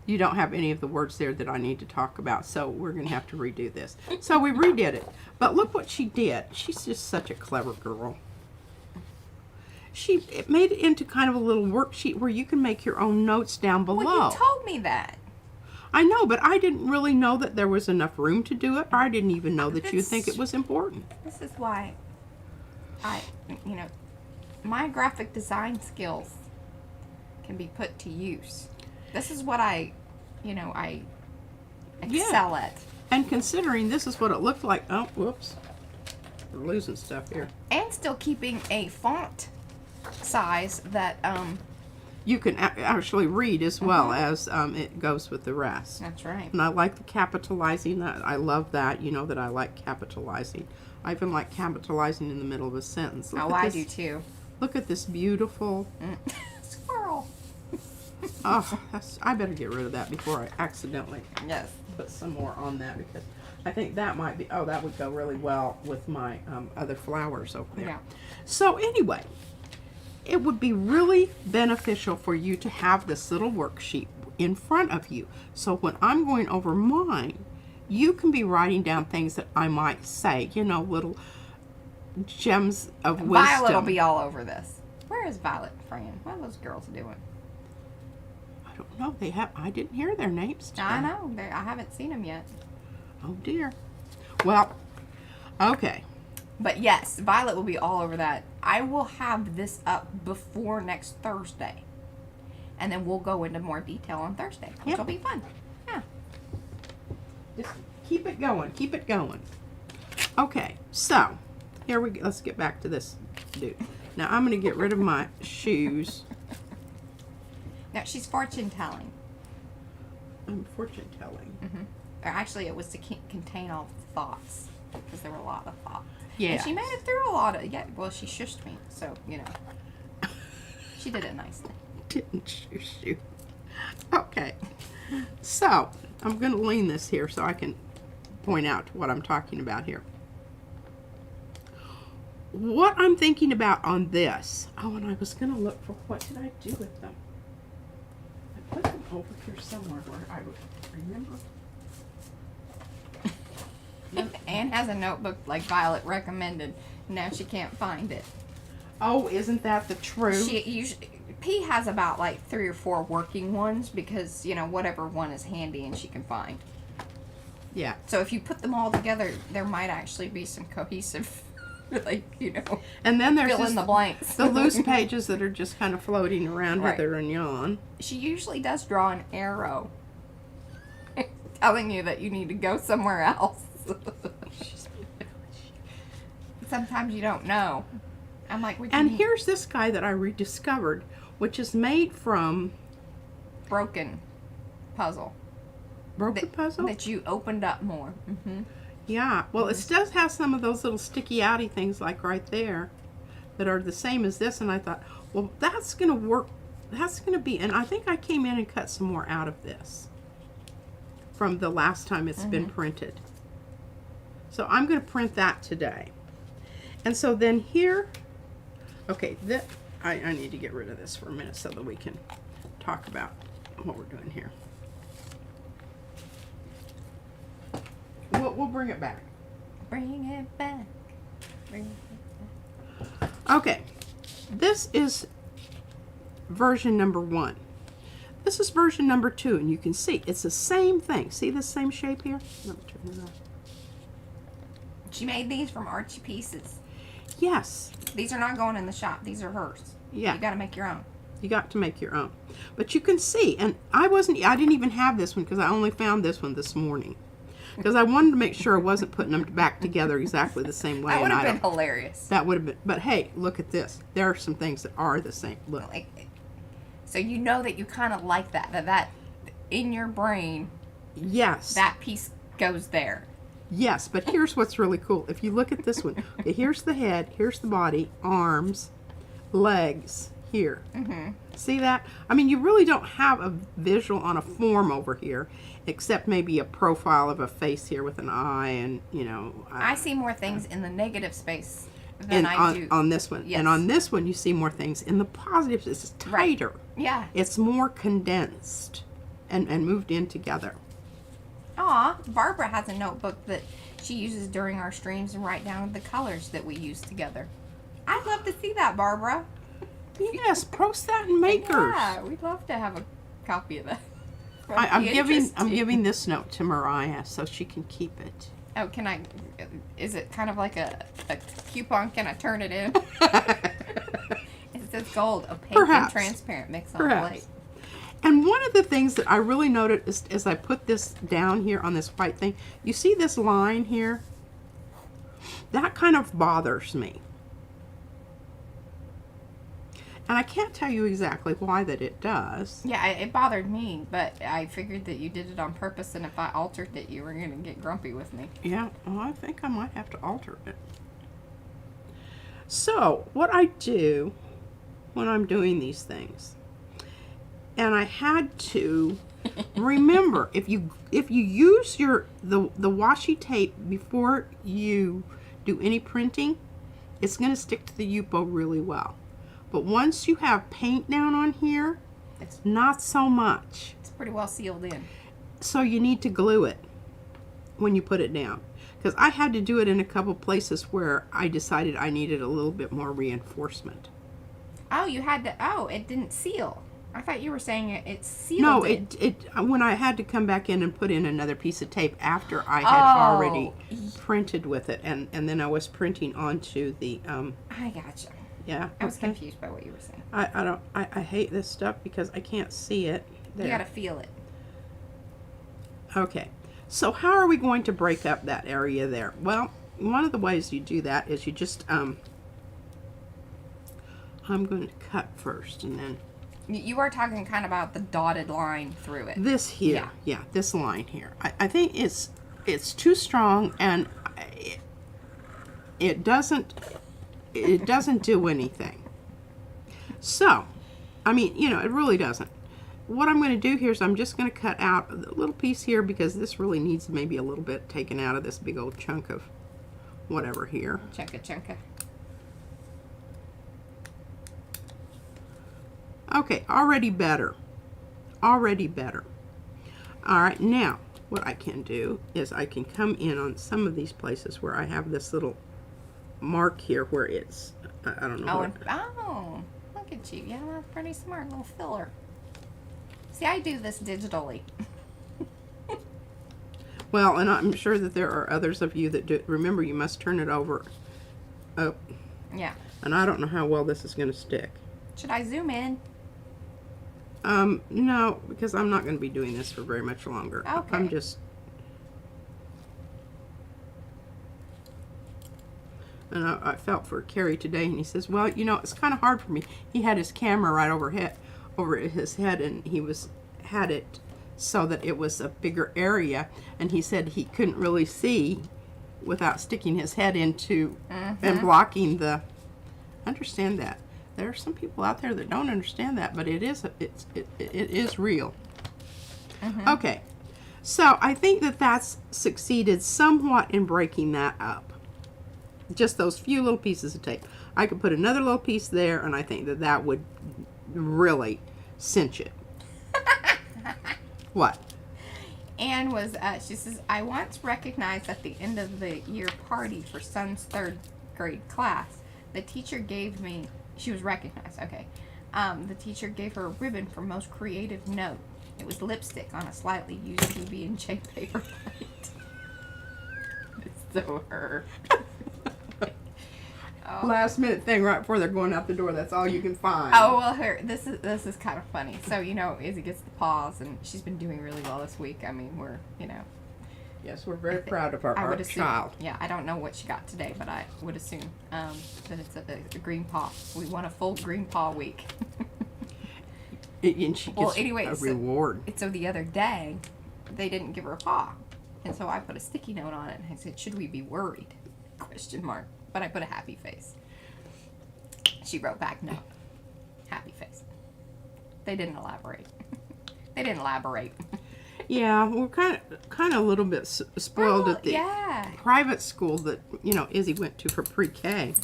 You don't have any of the words there that I need to talk about, so we're going to have to redo this. So we redid it. But look what she did. She's just such a clever girl. It made it into kind of a little worksheet where you can make your own notes down below. Well, you told me that. I know, but I didn't really know that there was enough room to do it, or I didn't even know that you think it was important. This is why my graphic design skills can be put to use. This is what I excel at. And considering this is what it looked like. Oh, whoops. We're losing stuff here. And still keeping a font size that you can actually read as well as it goes with the rest. That's right. And I like the capitalizing. I love that. You know that I like capitalizing. I even like capitalizing in the middle of a sentence. I do too. Look at this beautiful squirrel. Oh, I better get rid of that before I accidentally Yes. put some more on that, because I think that might be, that would go really well with my other flowers over there. Yeah. So anyway, it would be really beneficial for you to have this little worksheet in front of you. So when I'm going over mine, you can be writing down things that I might say, little gems of wisdom. Violet will be all over this. Where is Violet and Fran? What are those girls doing? I don't know. I didn't hear their names today. I know. I haven't seen them yet. Oh dear. Well, okay. But yes, Violet will be all over that. I will have this up before next Thursday. And then we'll go into more detail on Thursday, which will be fun. Yeah. Just keep it going. Keep it going. Okay, so here we go. Let's get back to this dude. Now I'm going to get rid of my shoes. Now, she's fortune telling. I'm fortune telling. Or actually, it was to contain all the thoughts. Because there were a lot of thoughts. Yeah. And she made it through a lot of, well, she shushed me. So, she did it nicely. Didn't shush you. Okay. So, I'm going to lean this here so I can point out what I'm talking about here. What I'm thinking about on this. Oh, and I was going to look for what did I do with them. I put them over here somewhere where I would remember. Anne has a notebook like Violet recommended. Now she can't find it. Oh, isn't that the truth? She usually P has about like 3 or 4 working ones because whatever one is handy and she can find. Yeah. So if you put them all together, there might actually be some cohesive, And then there's fill in the blanks. the loose pages that are just kind of floating around Right. hither and yon. She usually does draw an arrow, telling you that you need to go somewhere else. Sometimes you don't know. I'm like, And here's this guy that I rediscovered, which is made from broken puzzle. broken puzzle. That you opened up more. Yeah. Well, it does have some of those little sticky outy things like right there that are the same as this, and I thought, well, that's gonna work. That's gonna be. And I think I came in and cut some more out of this from the last time it's been printed. So I'm going to print that today. And so then here, okay, I need to get rid of this for a minute so that we can talk about what we're doing here. We'll bring it back. Bring it back. Bring it back. Okay, this is version number 1. This is version number 2, and you can see it's the same thing. See this same shape here? Let me turn it off. She made these from Archie pieces. Yes. These are not going in the shop. These are hers. Yeah. You got to make your own. You got to make your own. But you can see, and I didn't even have this one because I only found this one this morning. Because I wanted to make sure I wasn't putting them back together exactly the same way. That would have been hilarious. That would have been, but hey, look at this. There are some things that are the same. Look. So you know that you kind of like that in your brain, Yes. that piece goes there. Yes, but here's what's really cool. If you look at this one, okay, here's the head, here's the body, arms, legs here. See that? I mean, you really don't have a visual on a form over here, except maybe a profile of a face here with an eye and, you know. I see more things in the negative space than I do. On this one. Yes. And on this one, you see more things in the positives. It's tighter. Yeah. It's more condensed and moved in together. Aw, Barbara has a notebook that she uses during our streams and write down the colors that we use together. I'd love to see that, Barbara. Yes, post that in Makers. Yeah, we'd love to have a copy of that. I'm giving this note to Mariah so she can keep it. Oh, can I? Is it kind of like a coupon? Can I turn it in? It says gold, opaque and transparent mix on plate. And one of the things that I really noticed as I put this down here on this white thing, you see this line here? That kind of bothers me. And I can't tell you exactly why that it does. Yeah, it bothered me, but I figured that you did it on purpose, and if I altered it, you were going to get grumpy with me. Yeah, well, I think I might have to alter it. So, what I do when I'm doing these things, and I had to remember, if you use the washi tape before you do any printing, it's going to stick to the Yupo really well. But once you have paint down on here, it's not so much. It's pretty well sealed in. So you need to glue it when you put it down. Because I had to do it in a couple places where I decided I needed a little bit more reinforcement. Oh, you had to, it didn't seal. I thought you were saying it sealed. No, it when I had to come back in and put in another piece of tape after I had already printed with it. And then I was printing onto the... I gotcha. Yeah. I was confused by what you were saying. I hate this stuff because I can't see it. There. You gotta feel it. Okay. So how are we going to break up that area there? Well, one of the ways you do that is you just, I'm going to cut first and then... You are talking kind of about the dotted line through it. This here. Yeah, this line here. I think it's too strong and it doesn't do anything. So, I mean, you know, it really doesn't. What I'm going to do here is I'm just going to cut out a little piece here because this really needs maybe a little bit taken out of this big old chunk of whatever here. Chunka. Okay, already better. Already better. All right, now what I can do is I can come in on some of these places where I have this little mark here where it's, I don't know. Look at you. Yeah, that's pretty smart. Little filler. See, I do this digitally. Well, and I'm sure that there are others of you that do. Remember, you must turn it over. Oh. Yeah. And I don't know how well this is going to stick. Should I zoom in? No, because I'm not going to be doing this for very much longer. Okay. I'm just... And I felt for Kerry today, and he says, well, you know, it's kind of hard for me. He had his camera right over his head, and he had it so that it was a bigger area, and he said he couldn't really see without sticking his head into and blocking the... Understand that. There are some people out there that don't understand that, but it is real. Okay, so I think that that's succeeded somewhat in breaking that up. Just those few little pieces of tape. I could put another little piece there, and I think that that would really cinch it. What? Anne was, she says, I once recognized at the end of the year party for son's 3rd grade class, the teacher gave me, she was recognized, okay. The teacher gave her a ribbon for most creative note. It was lipstick on a slightly used PB&J paper plate. It's so her. Last minute thing right before they're going out the door. That's all you can find. Oh, well, this is kind of funny. So, you know, Izzy gets the paws, and she's been doing really well this week. I mean, we're, you know. Yes, we're very proud of our child. Yeah, I don't know what she got today, but I would assume that it's a green paw. We won a full green paw week. And she gets a reward. So the other day, they didn't give her a paw. And so I put a sticky note on it, and I said, should we be worried? ? But I put a happy face. She wrote back, no. happy face. They didn't elaborate. They didn't elaborate. Yeah, we're kind of a little bit spoiled at the yeah. private school that, you know, Izzy went to for pre-K.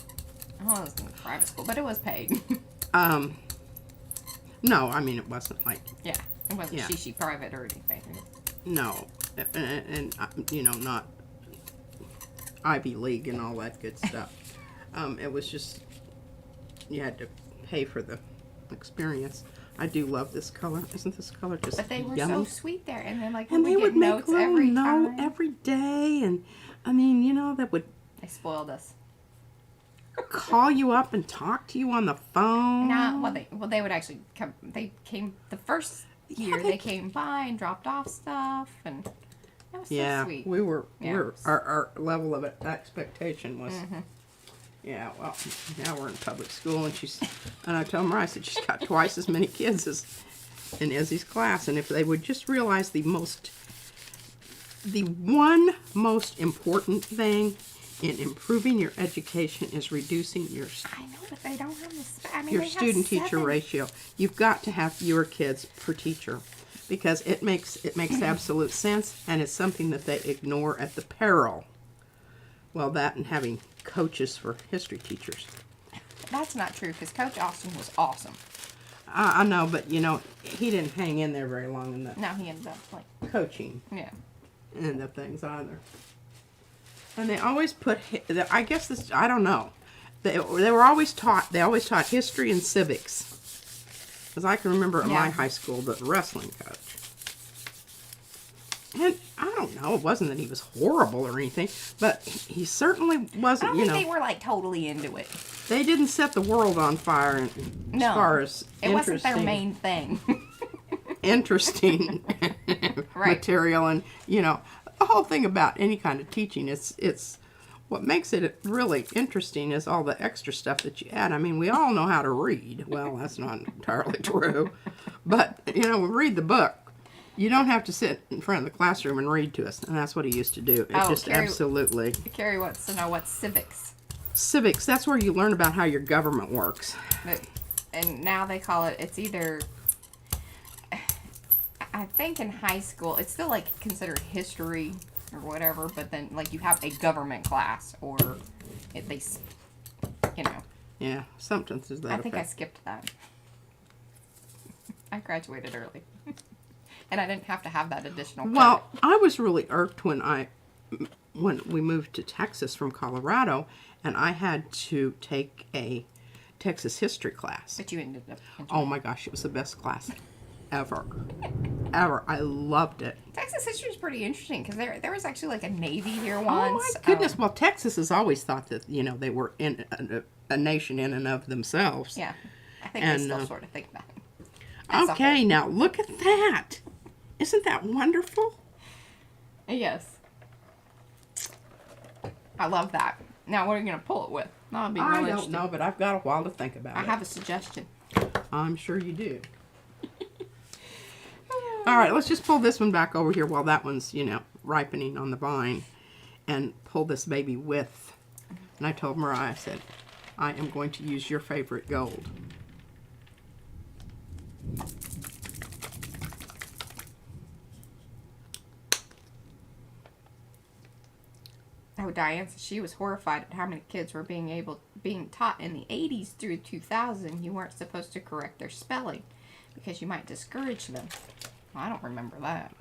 Oh, it was in private school, but it was paid. No, I mean, it wasn't like, Yeah, it wasn't Yeah. she private or anything. no, and you know, not Ivy League and all that good stuff. It was just, you had to pay for the experience. I do love this color. Isn't this color just But they were yummy? so sweet there, and then like And we they would would get make notes little every note time. every day, and I mean, you know, that would They spoiled us. call you up and talk to you on the phone. They would actually come. They came the first year. Yeah, they came by and dropped off stuff, and that was so sweet. we were Yeah. our level of expectation was. Mm-hmm. Yeah, well, now we're in public school, and I told Mariah, I said, she's got twice as many kids as in Izzy's class, and if they would just realize the one most important thing in improving your education is reducing your I know, but they don't have the. your they have student-teacher 7. ratio. You've got to have fewer kids per teacher because it makes absolute sense, and it's something that they ignore at the peril. Well, that and having coaches for history teachers. That's not true because Coach Austin was awesome. I know, but you know, he didn't hang in there very long in the Now he ended up like coaching yeah. end of things either. And they always put, I guess this, I don't know. They always taught history and civics. Because I can remember at my Yeah. high school, the wrestling coach. And I don't know, it wasn't that he was horrible or anything, but he certainly I wasn't, don't you think know. they were like totally into it. They didn't set the world on fire as No, far as it wasn't their interesting- main thing. interesting Right. material, and you know, the whole thing about any kind of teaching, it's what makes it really interesting is all the extra stuff that you add. I mean, we all know how to read. Well, that's not entirely true, but you know, we read the book. You don't have to sit in front of the classroom and read to us, and that's what he used to do. It just Carrie- absolutely. Carrie wants to know what's civics. Civics, that's where you learn about how your government works. And now they call it, it's either, I think in high school, it's still like considered history or whatever, but then like you have a government class or you know. Yeah, something to that I think I effect. skipped that. I graduated early. And I didn't have to have that additional credit. Well, I was really irked when we moved to Texas from Colorado, and I had to take a Texas history class. But you ended up Oh my gosh, it was the best class ever. Ever. I loved it. Texas history is pretty interesting because there was actually like a Navy here Oh once. my goodness. Well, Texas has always thought that, you know, they were in a nation in and of themselves. Yeah. I think And, they still uh, sort of think that. As a Okay, now look at that. Isn't that wonderful? Yes. I love that. Now, what are you going to pull it with? That'll be I really don't interesting. know, but I've got a while to think about I it. have a suggestion. I'm sure you do. All right, let's just pull this one back over here while that one's, you know, ripening on the vine, and pull this baby with. And I told Mariah, I said, I am going to use your favorite gold. Oh, Diane said she was horrified at how many kids were being taught in the 80s through 2000 you weren't supposed to correct their spelling because you might discourage them. Well, I don't remember that.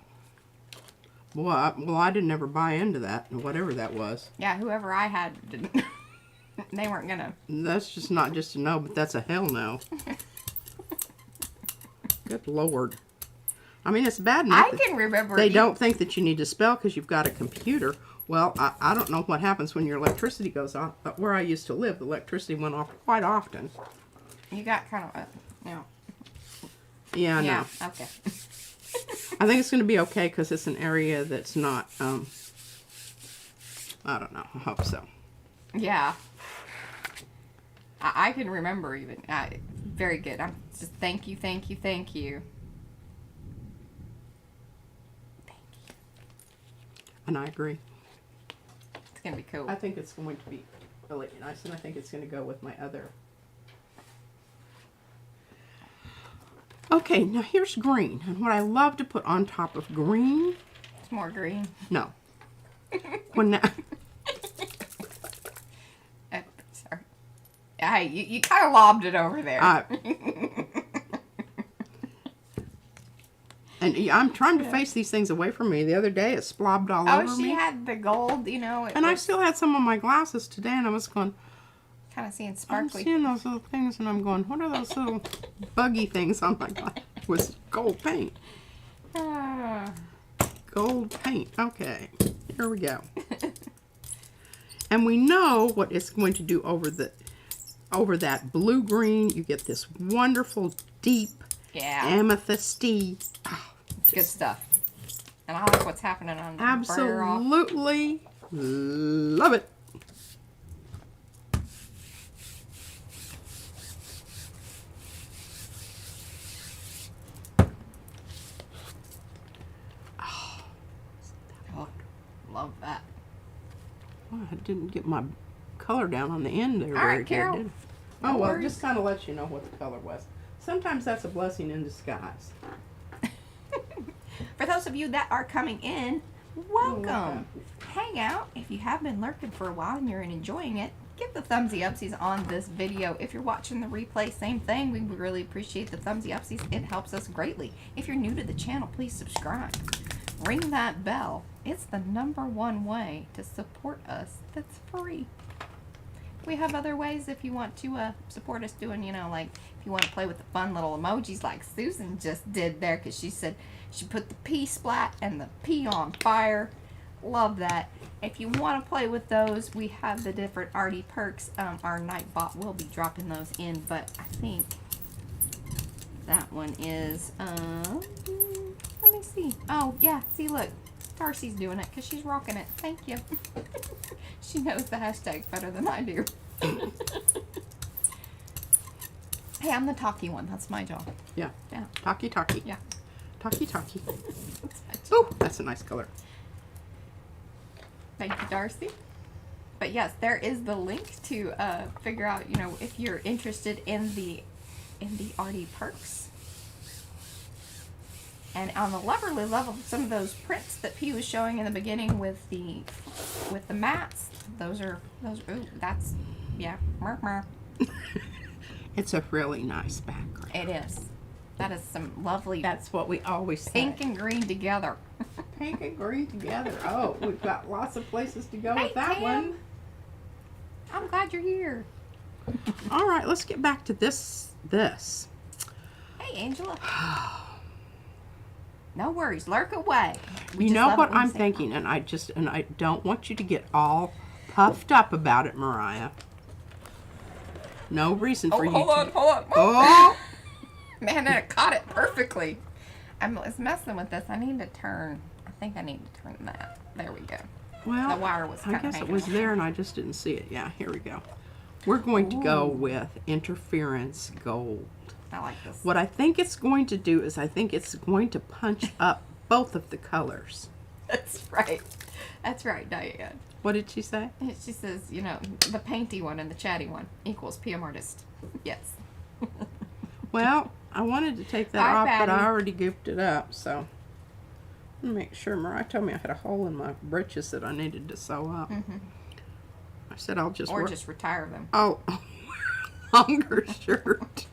Well, I didn't ever buy into that, whatever that was. Yeah, whoever I had didn't. They weren't gonna. That's just not just a no, but that's a hell no. Good Lord. I mean, it's bad enough I can remember. they don't think that you need to spell because you've got a computer. Well, I don't know what happens when your electricity goes off, but where I used to live, the electricity went off quite often. You got kind of Yeah, yeah. no. Okay. I think it's going to be okay because it's an area that's not, I don't know. I hope so. Yeah. I can remember even. Very good. I'm just thank you. Thank you. And I agree. It's gonna be cool. I think it's going to be really nice, and I think it's going to go with my other Okay, now here's green. And what I love to put on top of green, It's more green. no. When that, Sorry. Hey, you kind of lobbed it over there. and I'm trying to face these things away from me. The other day it splobbed all over she me. had the gold, you know. And I still had some on my glasses today, and I was going, kind of seeing I'm sparkly. seeing those little things, and I'm going, what are those little buggy things on my glass? With gold paint. Ah. Gold paint. Okay, here we go. And we know what it's going to do over that blue green. You get this wonderful deep amethysty. Oh, It's good stuff. And I like what's happening on the burner off. absolutely love it. Oh, love that. Well, I didn't get my color down on the end there All very right, good, Carol. did I? No Oh, well, worries. just kind of let you know what the color was. Sometimes that's a blessing in disguise. For those of you that are coming in, welcome. welcome. Hang out. If you have been lurking for a while and you're enjoying it, give the thumbsy upsies on this video. If you're watching the replay, same thing. We would really appreciate the thumbsy upsies. It helps us greatly. If you're new to the channel, please subscribe. Ring that bell. It's the #1 way to support us that's free. We have other ways if you want to support us doing, you know, like if you want to play with the fun little emojis like Susan just did there, because she said she put the pea splat and the pea on fire. Love that. If you want to play with those, we have the different arty perks. Our Nightbot will be dropping those in, but I think that one is, let me see. Oh, yeah, see, look. Darcy's doing it because she's rocking it. Thank you. She knows the hashtag better than I do. Hey, I'm the talky one. That's my job. Yeah. Yeah. Talkie, talkie. Yeah. Talkie, talkie. That's my job. Oh, that's a nice color. Thank you, Darcy. But yes, there is the link to figure out, you know, if you're interested in the arty perks. And on the lovely level, some of those prints that P was showing in the beginning with the mats, ooh, that's, yeah, mer. It's a really nice background. It is. That is some lovely That's what we always say. pink and green together. Pink and green together. Oh, we've got lots of places to go Hey, with that Tam. one. I'm glad you're here. All right, let's get back to this. Hey, Angela. No worries, lurk away. We You just know love what it when I'm you say thinking, and I don't want you to get all puffed up about it, Mariah. No reason for you hold to. on. Oh, Man, and it caught it perfectly. I was messing with this. I need to turn. I think I need to turn that. There we go. well, The wire was I kinda guess it hanging was on. there, and I just didn't see it. Yeah, here we go. We're going to go with interference gold. I like this. What I think it's going to do is I think it's going to punch up both of the colors. That's right. That's right, Diane. What did she say? She says, you know, the painty one and the chatty one equals PM artist. Yes. Well, I wanted to take that Hi, off, but I Patty. already goofed it up, so. Let me make sure. Mariah told me I had a hole in my breeches that I needed to sew up. I said I'll just Or work. just retire them. Oh, longer shirt.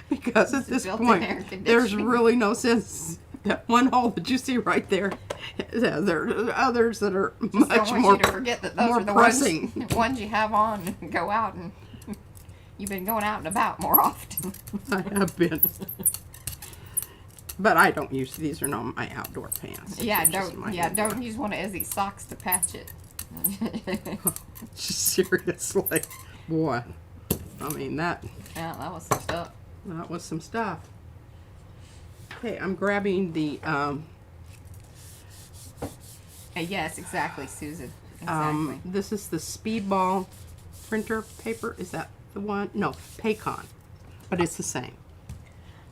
Because at It's a this built-in point, air there's conditioning. really no sense. That one hole that you see right there, yeah, there are others that are Just much don't want more you to forget that those more are the pressing. ones you have on and go out and you've been going out and about more often. I have been. But I don't use these. Are not my outdoor pants. Yeah, They're just my indoor. don't use one of Izzy's socks to patch it. Seriously, boy. I mean that Yeah, that was some stuff. was some stuff. Okay, I'm grabbing the Yes, exactly, Susan. Exactly. this is the Speedball printer paper. Is that the one? No, Paycon, but it's the same.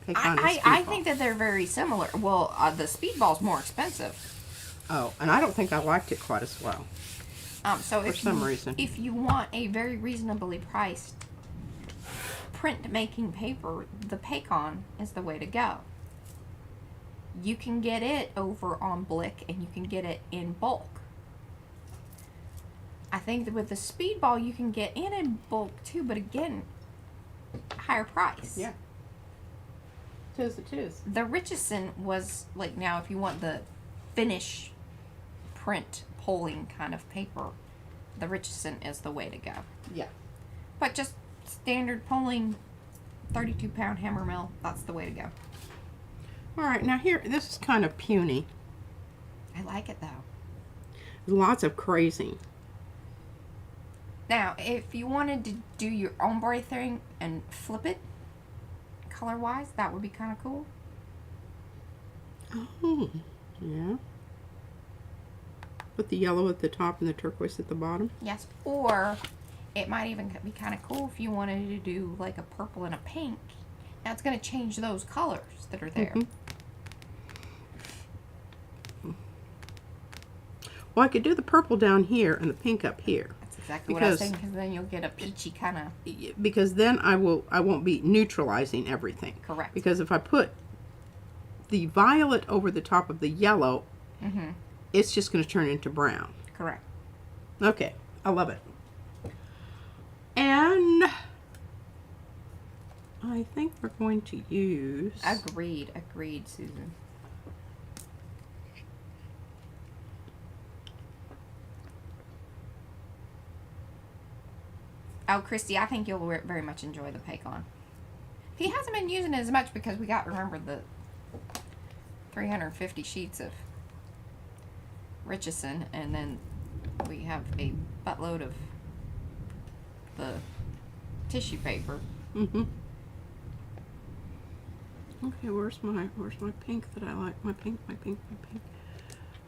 Paycon and I Speedball. think that they're very similar. Well, the Speedball's more expensive. Oh, and I don't think I liked it quite as well. So For some reason. if you want a very reasonably priced printmaking paper, the Paycon is the way to go. You can get it over on Blick, and you can get it in bulk. I think that with the Speedball, you can get in bulk too, but again, higher price. Yeah. Tis it is. The Richardson was like, now if you want the finish print pulling kind of paper, the Richardson is the way to go. Yeah. But just standard pulling 32-pound hammer mill, that's the way to go. All right, now here, this is kind of puny. I like it though. Lots of crazy. Now, if you wanted to do your ombre thing and flip it color-wise, that would be kind of cool. Oh, yeah. Put the yellow at the top and the turquoise at the bottom. Yes, or it might even be kind of cool if you wanted to do like a purple and a pink. Now it's going to change those colors that are there. Well, I could do the purple down here and the pink up here. That's exactly what I was saying, because then you'll get a peachy kind of... Because then I won't be neutralizing everything. Correct. Because if I put the violet over the top of the yellow, it's just going to turn into brown. Correct. Okay, I love it. And I think we're going to use... Agreed, Susan. Oh, Christy, I think you'll very much enjoy the Paycon. He hasn't been using it as much because we got, remember, the 350 sheets of Richardson, and then we have a buttload of the tissue paper. Okay, where's my pink that I like? My pink.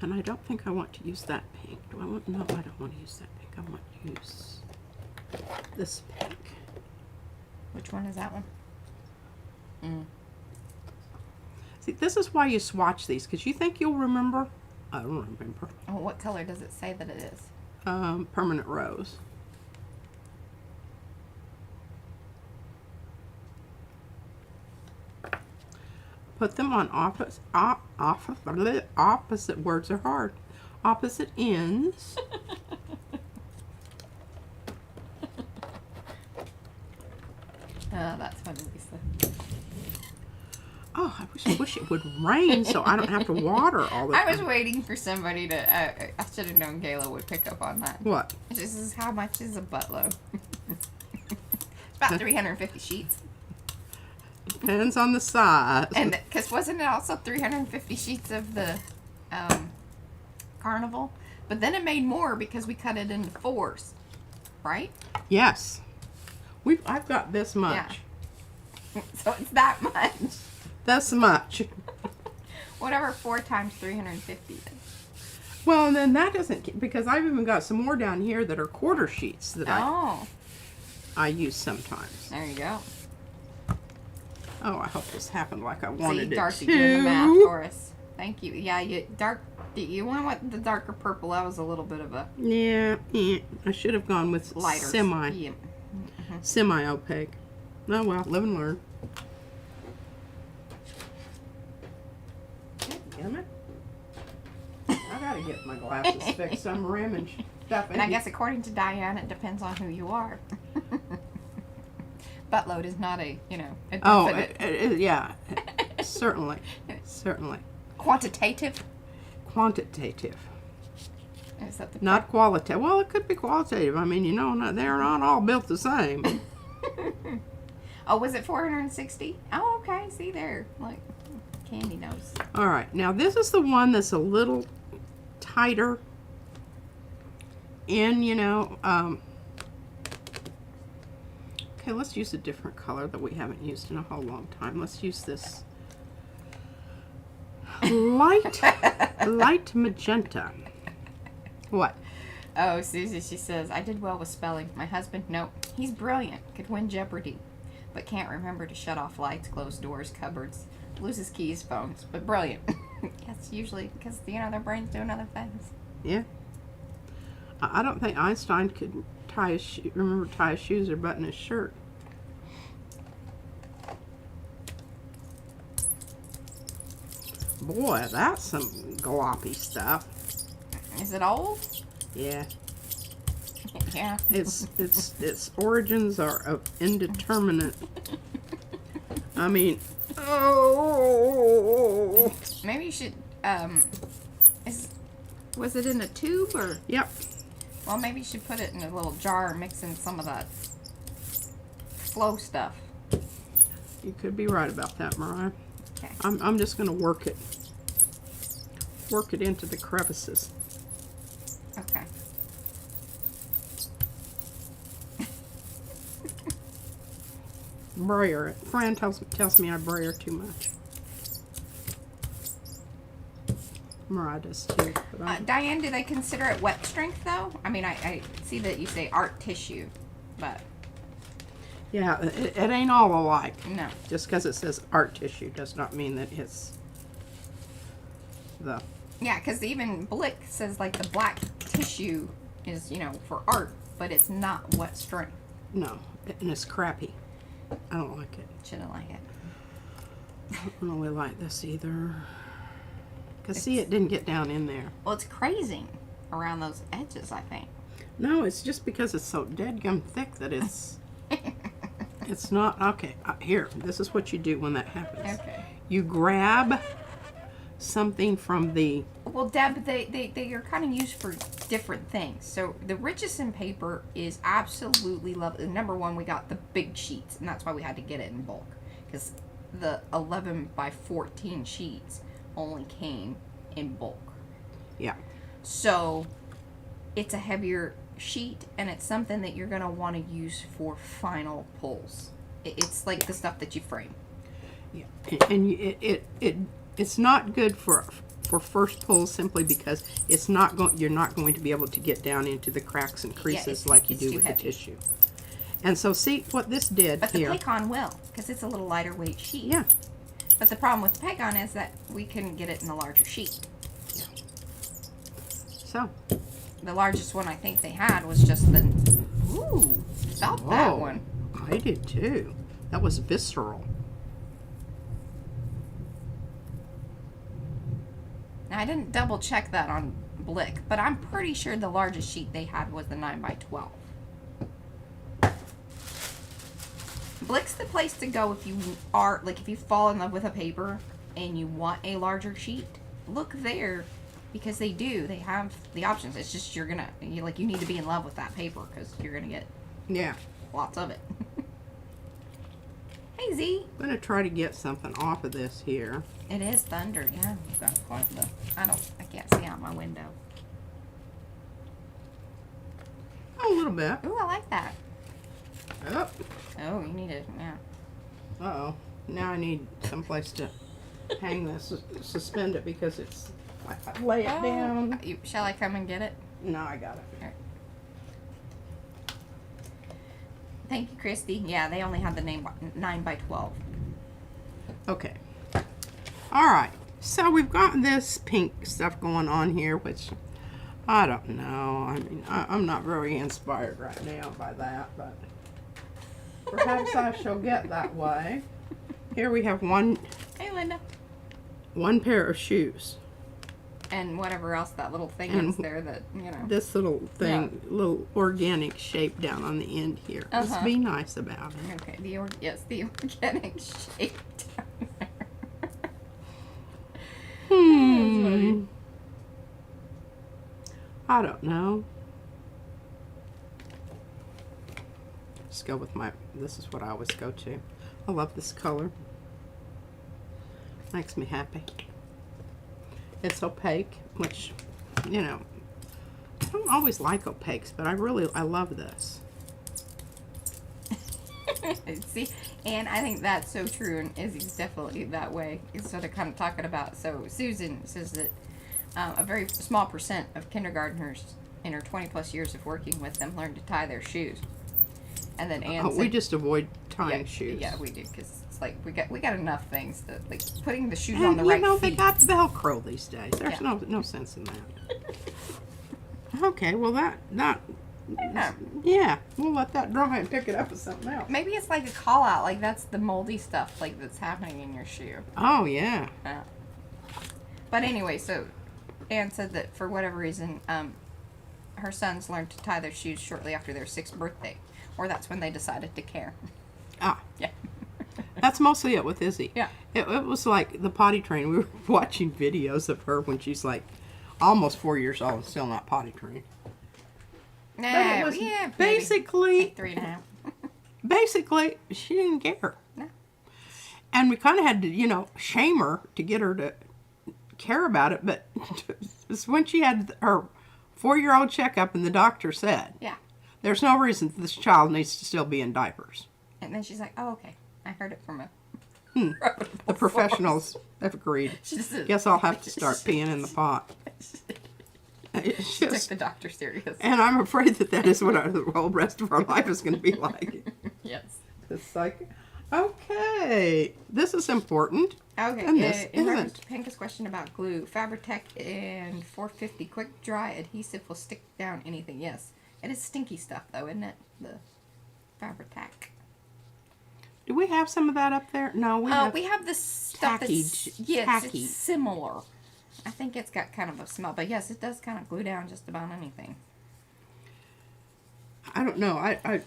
And I don't think I want to use that pink. Do I want? No, I don't want to use that pink. I want to use this pink. Which one is that one? See, this is why you swatch these, because you think you'll remember. I don't remember. Oh, what color does it say that it is? Permanent rose. Put them on opposite words are hard. Opposite ends. Oh, that's funny, Lisa. Oh, I wish it would rain so I don't have to water all the time. I was waiting for somebody to... I should have known Gayla would pick up on that. What? This is how much is a buttload. It's about 350 sheets. Depends on the size. And because wasn't it also 350 sheets of the carnival? But then it made more because we cut it into 4s, right? Yes. I've got this much. Yeah. So it's that much. This much. Whatever 4 times 350 is. Well, and then that doesn't, because I've even got some more down here that are quarter sheets that I use sometimes. There you go. Oh, I hope this happened like I wanted See, it Darcy to. doing the math for us. Thank you. Yeah, you want the darker purple. That was a little bit of a Yeah, I should have gone with lighter. semi-opaque. Oh well, live and learn. Damn it. I gotta get my glasses fixed. I'm ramming stuff in. And I guess according to Diane, it depends on who you are. Buttload is not a definite. Yeah, certainly. Quantitative? Quantitative. Is that the Not qualitative. Well, it could be qualitative. I mean, they're not all built the same. Oh, was it 460? Oh, okay. See there. Like, Candy knows. All right. Now, this is the one that's a little tighter in, okay, let's use a different color that we haven't used in a whole long time. Let's use this light magenta. What? Oh, Susie, she says, I did well with spelling. My husband, nope. He's brilliant. Could win Jeopardy. But can't remember to shut off lights, close doors, cupboards, loses keys, phones. But brilliant. Yes, usually because, their brain's doing other things. Yeah. I don't think Einstein could remember to tie his shoes or button his shirt. Boy, that's some gloppy stuff. Is it old? Yeah. Yeah. Its origins are indeterminate. I mean, oh. Maybe you should, was it in a tube or? Yep. Well, maybe you should put it in a little jar and mix in some of that flow stuff. You could be right about that, Mariah. Okay. I'm just gonna work it into the crevices. Okay. Brayer it. Fran tells me I brayer too much. Mariah does too. But Diane, do they consider it wet strength though? I mean, I see that you say art tissue, but yeah, it ain't all alike. no. Just because it says art tissue does not mean that it's the. Yeah, because even Blick says like the black tissue is, you know, for art, but it's not wet strength. No, and it's crappy. I don't like it. Shouldn't like it. I don't really like this either. Because see, it didn't get down in there. Well, it's crazing around those edges, I think. No, it's just because it's so deadgum thick that it's... it's not... Okay, here. This is what you do when that happens. Okay. You grab something from the... Well, Deb, they are kind of used for different things. So the Richardson paper is absolutely lovely. Number one, we got the big sheets, and that's why we had to get it in bulk. Because the 11 by 14 sheets only came in bulk. Yeah. So it's a heavier sheet, and it's something that you're going to want to use for final pulls. It's like the stuff that you frame. Yeah. And it's not good for first pulls simply because it's not you're not going to be able to get down into the cracks and creases like you do with the tissue. And so see what this did but here. But the Paycon will, because it's a little lighter weight sheet. Yeah. But the problem with the Paycon is that we couldn't get it in a larger sheet. Yeah. So. The largest one I think they had was just the... Ooh, felt that one. I did too. That was visceral. Now, I didn't double check that on Blick, but I'm pretty sure the largest sheet they had was the 9 by 12. Blick's the place to go if you are, like, if you fall in love with a paper and you want a larger sheet. Look there, because they do. They have the options. It's just you need to be in love with that paper because you're gonna get lots of it. Hey Z. I'm gonna try to get something off of this here. It is thunder, yeah. You've got quite the. I can't see out my window. Oh, a little bit. Ooh, I like that. Oh. Oh, you need it, yeah. Uh-oh. Now I need someplace to hang this, suspend it because it's. I lay it down. Shall I come and get it? No, I got it. All right. Thank you, Christy. Yeah, they only had the 9 by 12. Okay. All right. So we've got this pink stuff going on here, which I don't know. I mean, I'm not very inspired right now by that, but perhaps I shall get that way. Here we have one. Hey, Linda. One pair of shoes. And whatever else that little thing is there that, you know. This little thing, little organic shape down on the end here. Just be nice about it. Okay, the organic shape down there. I don't know. Just go with this is what I always go to. I love this color. Makes me happy. It's opaque, which, you know, I don't always like opaques, but I love this. See, and I think that's so true, and Izzy's definitely that way. Instead of kind of talking about, so Susan says that a very small percent of kindergartners in her 20 plus years of working with them learn to tie their shoes. And then Anne said, we just avoid tying shoes. Yeah, we do, because it's like we got enough things that, like, putting the shoes on the right feet. They got Velcro these days. There's no sense in that. Okay, well yeah, we'll let that dry and pick it up with something else. Maybe it's like a call out, like that's the moldy stuff, like that's happening in your shoe. Oh yeah. But anyway, so Anne said that for whatever reason, her sons learned to tie their shoes shortly after their 6th birthday, or that's when they decided to care. Ah, Yeah. that's mostly it with Izzy. Yeah. It was like the potty train. We were watching videos of her when she's like almost 4 years old and still not potty trained. But it was basically 3.5. basically, she didn't care. No. And we kind of had to, shame her to get her to care about it. But it's when she had her 4-year-old checkup and the doctor said, Yeah. there's no reason this child needs to still be in diapers. And then she's like, oh, okay. I heard it from a The professionals have agreed. Guess I'll have to start peeing in the pot. It's She took just, the doctor serious. and I'm afraid that is what the whole rest of our life is going to be like. Yes. It's like, okay, this is important. Okay, And this in reference isn't. to Pinka's question about glue, Fabri-Tac and 450 quick dry adhesive will stick down anything. Yes, it is stinky stuff though, isn't it? The Fabri-Tac. Do we have some of that up there? No, we have. We have this stuff that's tacky. it's similar. I think it's got kind of a smell, but yes, it does kind of glue down just about anything. I don't know. I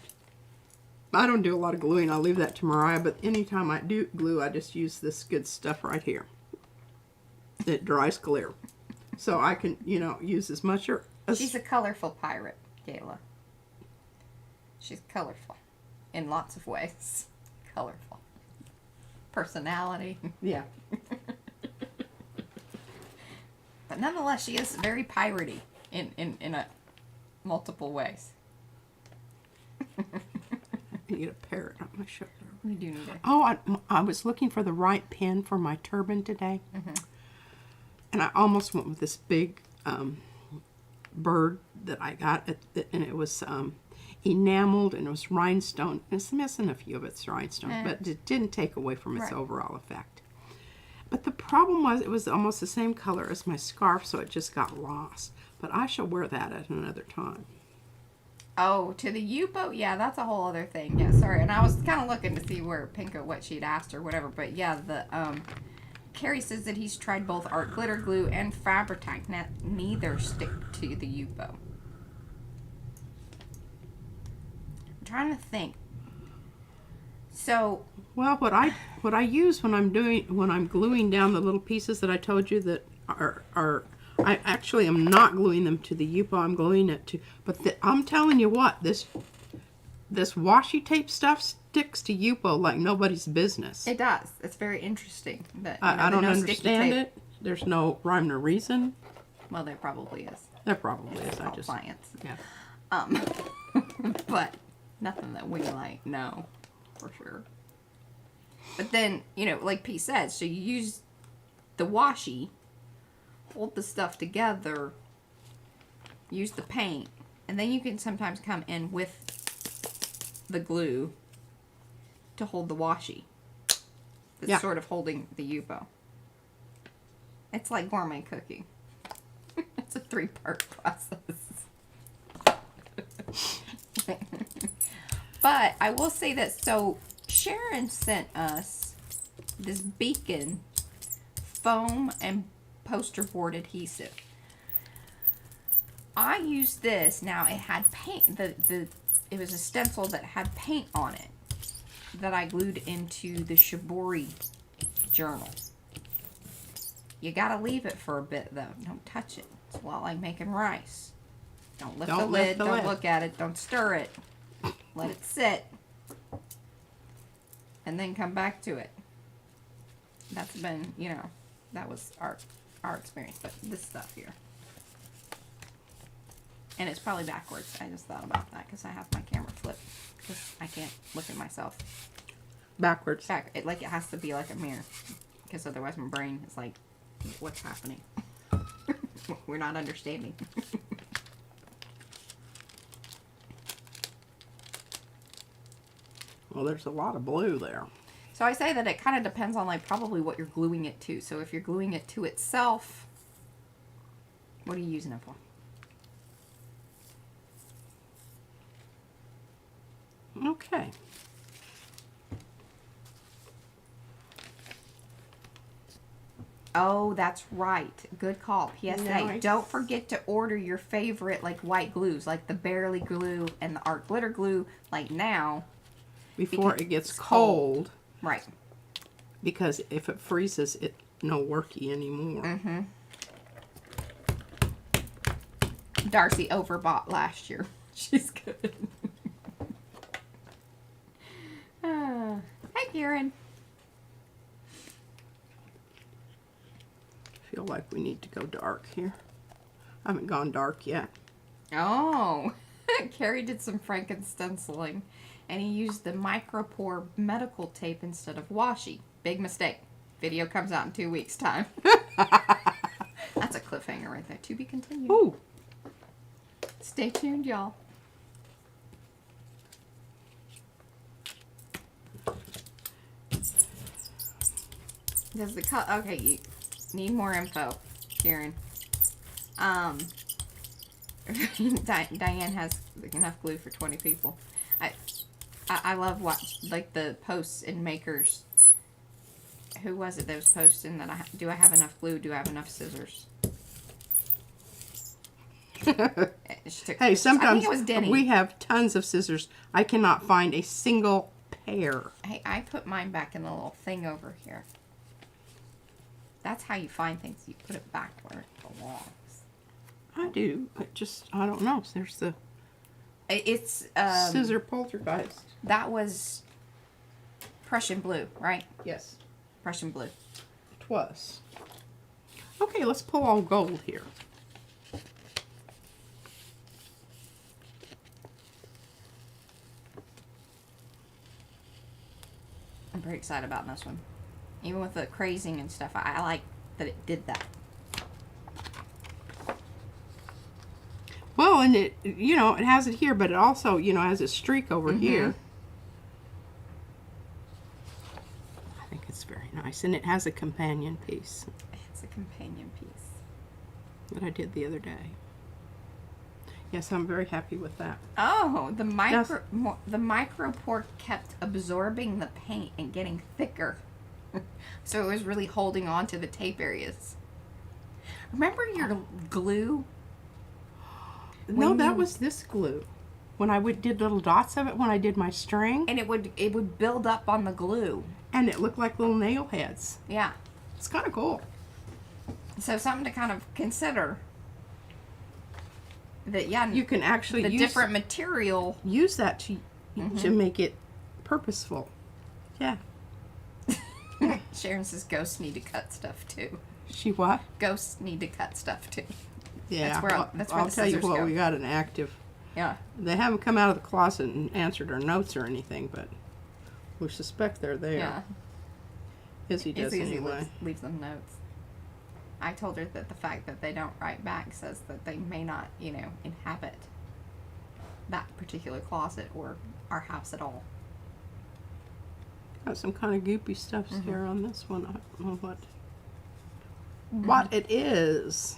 don't do a lot of gluing. I leave that to Mariah. But anytime I do glue, I just use this good stuff right here. It dries clear, so I can use as much or as. She's a colorful pirate, Gayla. She's colorful in lots of ways. Colorful. Personality. Yeah. But nonetheless, she is very piratey in a multiple ways. I need a parrot on my shoulder. We do need it. Oh, I was looking for the right pin for my turban today, and I almost went with this big bird that I got, and it was enameled and it was rhinestone. It's missing a few of its rhinestones, but it didn't take away from its overall effect. But the problem was it was almost the same color as my scarf, so it just got lost. But I shall wear that at another time. Oh, to the U-boat? Yeah, that's a whole other thing. Yeah, sorry. And I was kind of looking to see where Pinko, what she'd asked or whatever. But yeah, Carrie says that he's tried both art glitter glue and Fabri-Tac. Neither stick to the U-boat. I'm trying to think. So, well, what I use when I'm gluing down the little pieces that I told you that are I actually am not gluing them to the U-boat. I'm gluing it to, but I'm telling you what, this washi tape stuff sticks to U-boat like nobody's business. it does. It's very interesting. But I don't understand it. There's no rhyme or reason. Well, there probably is. There probably is. It's I called just science. yeah. But nothing that we know for sure. But then, like P said, so you use the washi, hold the stuff together, use the paint, and then you can sometimes come in with the glue to hold the washi. It's sort of holding the U-boat. It's like gourmet cooking. It's a 3-part process. But I will say that, so Sharon sent us this Beacon foam and poster board adhesive. I used this. Now it had paint. It was a stencil that had paint on it that I glued into the Shibori journal. You gotta leave it for a bit though. Don't touch it. It's a lot like making rice. Don't lift the lid. Don't look at it. Don't stir it. Let it sit. And then come back to it. That's been, that was our experience. But this stuff here. And it's probably backwards. I just thought about that because I have my camera flipped. Because I can't look at myself. Backwards. It has to be like a mirror. Because otherwise my brain is like, what's happening? We're not understanding. Well, there's a lot of blue there. So I say that it kind of depends on probably what you're gluing it to. So if you're gluing it to itself, what are you using it for? Okay. Oh, that's right. Good call. PSA. Nice. Don't forget to order your favorite like white glues, like the Barely glue and the Art Glitter glue, like now. Before Because it gets it's cold. Right. Because if it freezes, it no worky anymore. Mm-hmm. Darcy overbought last year. She's good. Hi, Karen. Feel like we need to go dark here. I haven't gone dark yet. Oh, Carrie did some Franken-stenciling, and he used the micropore medical tape instead of washi. Big mistake. Video comes out in 2 weeks' time. That's a cliffhanger right there. To be continued. Ooh. Stay tuned, y'all. Does the cut? Okay, you need more info, Karen. Diane has enough glue for 20 people. I love like the posts in Makers. Who was it that was posting that do I have enough glue? Do I have enough scissors? Hey, sometimes I think it was Denny. we have tons of scissors. I cannot find a single pair. Hey, I put mine back in the little thing over here. That's how you find things. You put it back where it belongs. I do. I don't know. There's the It's scissor poltergeist. That was Prussian blue, right? Yes. Prussian blue. It was. Okay, let's pull all gold here. I'm pretty excited about this one. Even with the crazing and stuff, I like that it did that. Well, and it, you know, it has it here, but it also, you know, has a streak over here. I think it's very nice. And it has a companion piece It's a companion piece. that I did the other day. Yes, I'm very happy with that. Oh, the micropore kept absorbing the paint and getting thicker. So it was really holding on to the tape areas. Remember your glue? No, that was this glue. When I did little dots of it when I did my string. And it would build up on the glue. And it looked like little nail heads. Yeah. It's kind of cool. So something to kind of consider. That You can actually the use different material. use that to make it purposeful. Yeah. Sharon says ghosts need to cut stuff too. She what? Ghosts need to cut stuff too. Yeah. That's where I'll the tell you scissors what, go. we got an active. Yeah. They haven't come out of the closet and answered our notes or anything, but we suspect they're there. Yeah. Izzy does Izzy anyway. leaves them notes. I told her that the fact that they don't write back says that they may not, inhabit that particular closet or our house at all. Got some kind of goopy stuff here on this one. I don't know what it is.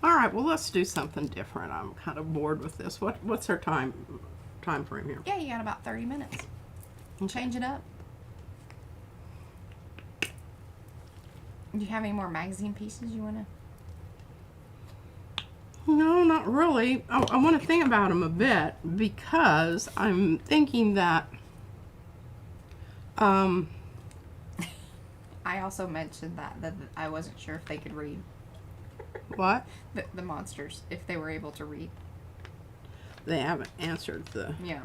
All right, well, let's do something different. I'm kind of bored with this. What's our time frame here? Yeah, you got about 30 minutes. Change it up. Do you have any more magazine pieces you want to? No, not really. I want to think about them a bit because I'm thinking that I also mentioned that I wasn't sure if they could read. What? The monsters, if they were able to read. They haven't answered the Yeah.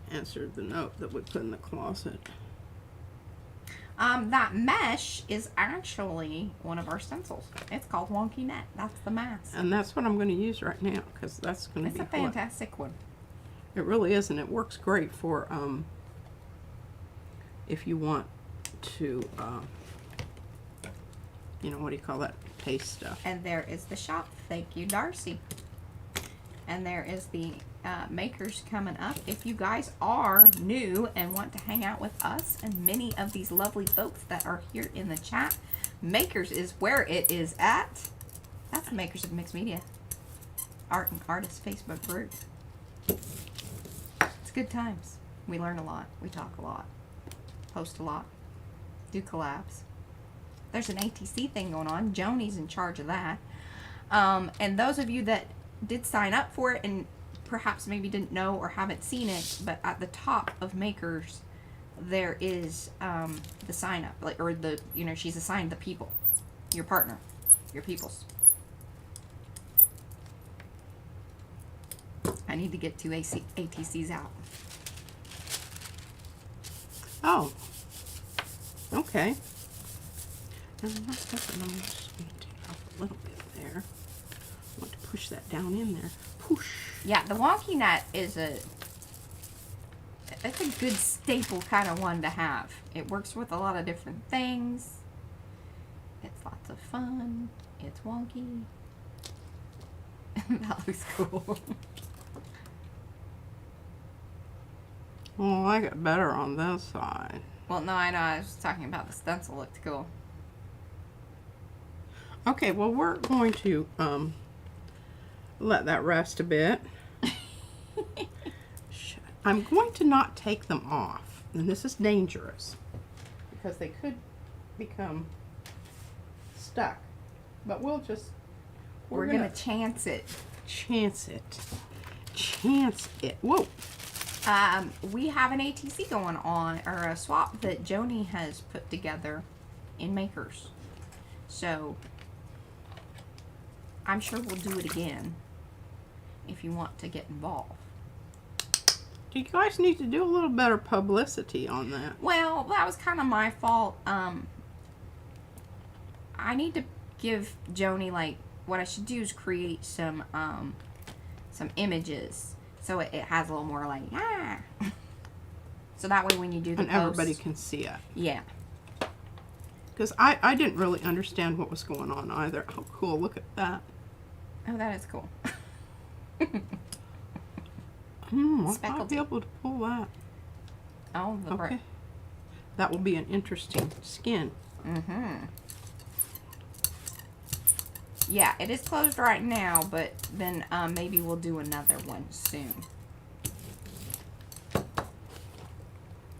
note that we put in the closet. That mesh is actually one of our stencils. It's called Wonky Net. That's the mask. And that's what I'm going to use right now because that's going to It's be a fantastic one. It really is, and it works great for if you want to, what do you call that? Paste stuff. And there is the shop. Thank you, Darcy. And there is the Makers coming up. If you guys are new and want to hang out with us and many of these lovely folks that are here in the chat, Makers is where it is at. That's the Makers of Mixed Media Art and Artists Facebook group. It's good times. We learn a lot. We talk a lot. Post a lot. Do collabs. there's an ATC thing going on. Joni's in charge of that. And those of you that did sign up for it and perhaps maybe didn't know or haven't seen it, but at the top of Makers, there is the sign up, like, or the, you know, she's assigned the people, your partner, your peoples. I need to get 2 ATCs out. Oh. Okay. And that's different. I'm just going to take off a little bit there. I want to push that down in there. Push. Yeah, the wonky net is it's a good staple kind of one to have. It works with a lot of different things. It's lots of fun. It's wonky. That looks cool. Oh, I got better on this side. Well, no, I know. I was talking about the stencil looked cool. Okay, well, we're going to let that rest a bit. I'm going to not take them off, and this is dangerous because they could become stuck. But we'll just We're gonna chance it. Chance it. Chance it. Whoa. We have an ATC going on, or a swap that Joni has put together in Makers. So, I'm sure we'll do it again if you want to get involved. You guys need to do a little better publicity on that. Well, that was kind of my fault. I need to give Joni, like, what I should do is create some images. So it has a little more like, ah. So that way when you do the and post, everybody can see it. Yeah. Because I didn't really understand what was going on either. Oh, cool. Look at that. Oh, that is cool. I might Speckled. be able to pull that. Oh, the Okay. That will be an interesting skin. Mm-hmm. Yeah, it is closed right now, but then maybe we'll do another one soon.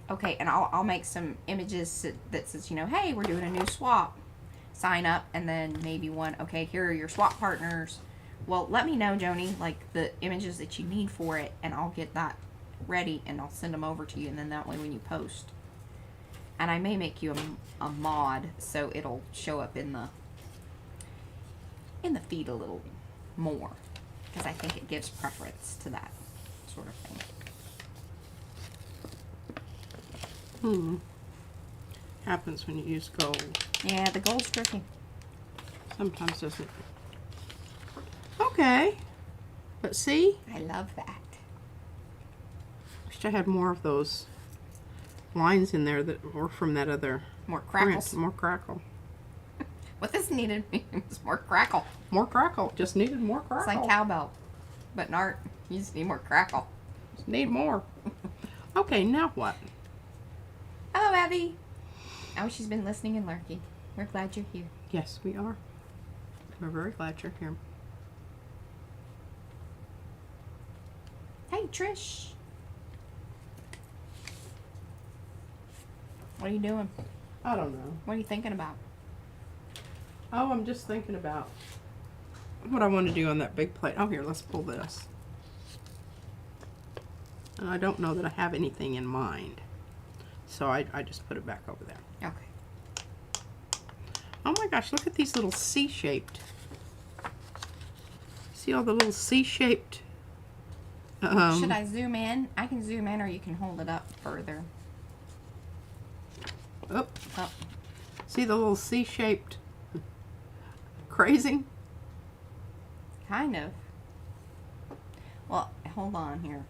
Okay, and I'll make some images that says, you know, hey, we're doing a new swap. Sign up, and then maybe one, okay, here are your swap partners. Well, let me know, Joni, like the images that you need for it, and I'll get that ready, and I'll send them over to you, and then that way when you post. And I may make you a mod, so it'll show up in the feed a little more, because I think it gives preference to that sort of thing. Happens when you use gold. Yeah, the gold's tricky. Sometimes doesn't. Okay. But see? I love that. Wish I had more of those lines in there that were from that other More crackles. print. More crackle. What this needed was more crackle. More crackle. Just needed more crackle. It's like cowbell. But in art, you just need more crackle. Just need more. Okay, now what? Hello, Abby. Oh, she's been listening and lurking. We're glad you're here. Yes, we are. We're very glad you're here. Hey, Trish. What are you doing? I don't know. What are you thinking about? Oh, I'm just thinking about what I want to do on that big plate. Oh, here, let's pull this. And I don't know that I have anything in mind. So I just put it back over there. Okay. Oh my gosh, look at these little C-shaped. See all the little C-shaped? Should I zoom in? I can zoom in, or you can hold it up further. Oh, Oh. see the little C-shaped crazing? Kind of. Well, hold on here.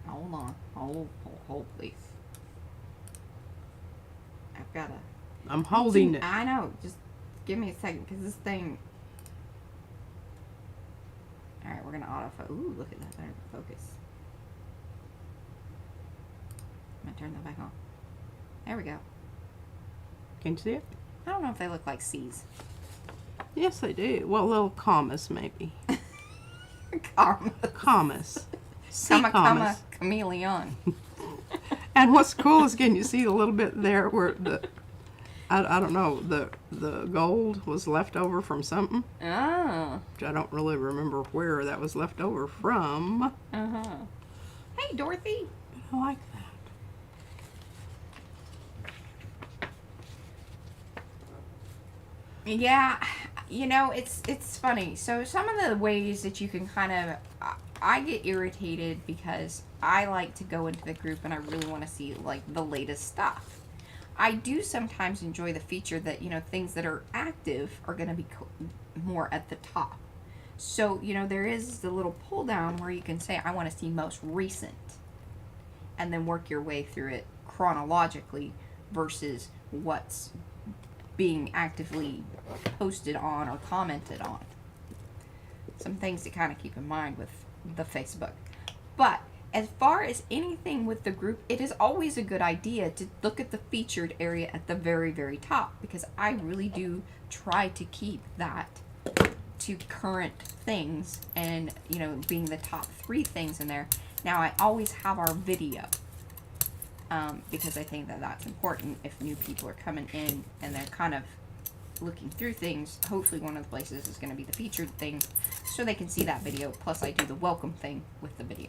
Hold on. Hold, please. I've got to... I'm holding it. I know. Just give me a second, because this thing... Alright, we're going to autofocus. Ooh, look at that. There, focus. I'm going to turn that back on. There we go. Can you see it? I don't know if they look like C's. Yes, they do. Well, little commas, maybe. Karma. Commas. C Comma, commas. chameleon. And what's cool is, can you see a little bit there where I don't know. The gold was left over from something. Oh. Which I don't really remember where that was left over from. Uh-huh. Hey, Dorothy. But I like that. Yeah, you know, it's funny. So some of the ways that you can kind of, I get irritated because I like to go into the group and I really want to see like the latest stuff. I do sometimes enjoy the feature that, you know, things that are active are going to be more at the top. So, you know, there is the little pull down where you can say, I want to see most recent, and then work your way through it chronologically versus what's being actively posted on or commented on. Some things to kind of keep in mind with the Facebook. But as far as anything with the group, it is always a good idea to look at the featured area at the very, very top, because I really do try to keep that to current things and, you know, being the top 3 things in there. Now, I always have our video because I think that that's important if new people are coming in and they're kind of looking through things. Hopefully one of the places is going to be the featured thing so they can see that video. Plus I do the welcome thing with the video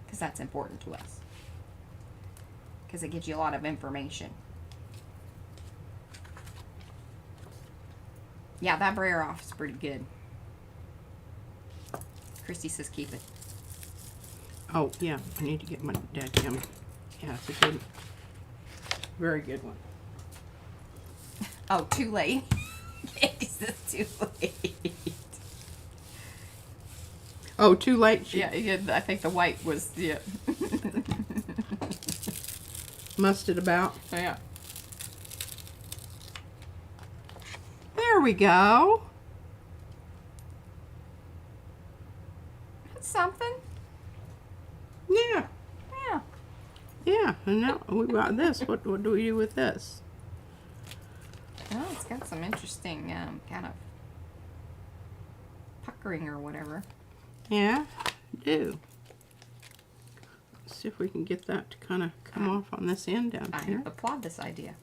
because that's important to us, because it gives you a lot of information. Yeah, that brayer off is pretty good. Christy says keep it. Oh, yeah. I need to get my dadgum. Yeah, it's a good, very good one. Oh, too late. Candy says too late. Oh, too late? Yeah, I think the white was, yeah. Mussed it about. Yeah. There we go. That's something. Yeah. Yeah. Yeah. And now we got this. What do we do with this? Well, it's got some interesting kind of puckering or whatever. Yeah, do. Let's see if we can get that to kind of come off on this end down I here. applaud this idea.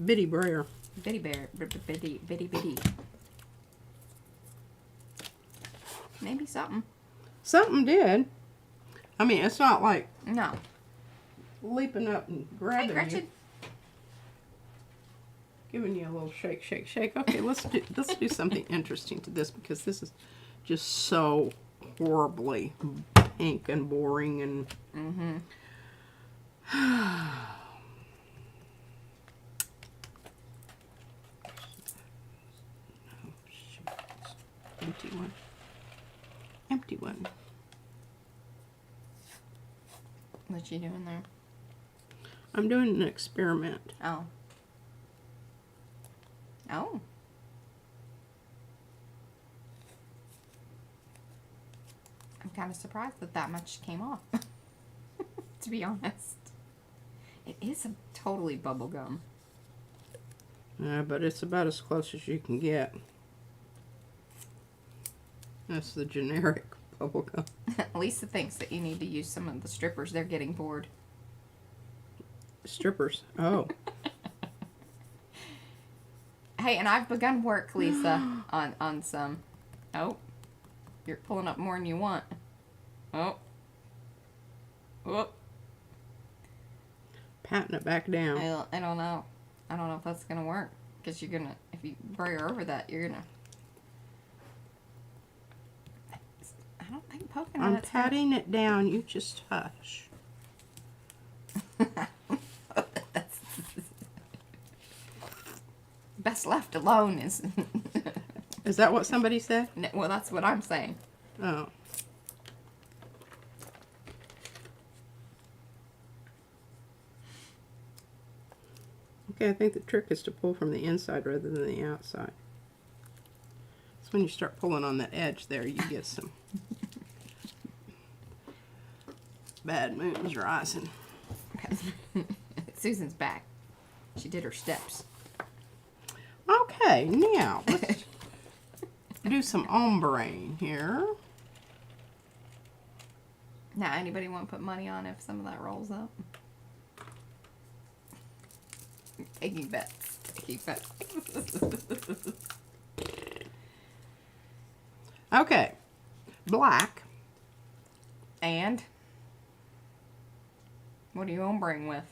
Bitty brayer. Bitty bear, bitty, bitty, bitty. Maybe something. Something did. I mean, it's not like No. leaping up and Hey, grabbing Gretchen. you. Giving you a little shake, shake, shake. Okay, let's do something interesting to this, because this is just so horribly pink and boring and. Mm-hmm. Empty one. Empty one. What you doing there? I'm doing an experiment. Oh. Oh. I'm kind of surprised that that much came off. To be honest. It is a totally bubble gum. But it's about as close as you can get. That's the generic bubble gum. Lisa thinks that you need to use some of the strippers. They're getting bored. Strippers. Oh. Hey, and I've begun work, Lisa, on some. Oh. You're pulling up more than you want. Oh. Whoop. Patting it back down. I don't know. I don't know if that's going to work. Because you're going to, if you brayer over that, you're going to. I don't think poking on I'm it's patting it down. You just hush. That's best left alone is. Is that what somebody said? Well, that's what I'm saying. Oh. Okay, I think the trick is to pull from the inside rather than the outside. So when you start pulling on that edge there, you get some bad moons rising. Susan's back. She did her steps. Okay, now let's do some ombre here. Now, anybody want to put money on if some of that rolls up? Taking bets. Taking bets. Okay. Black. And what are you ombring with?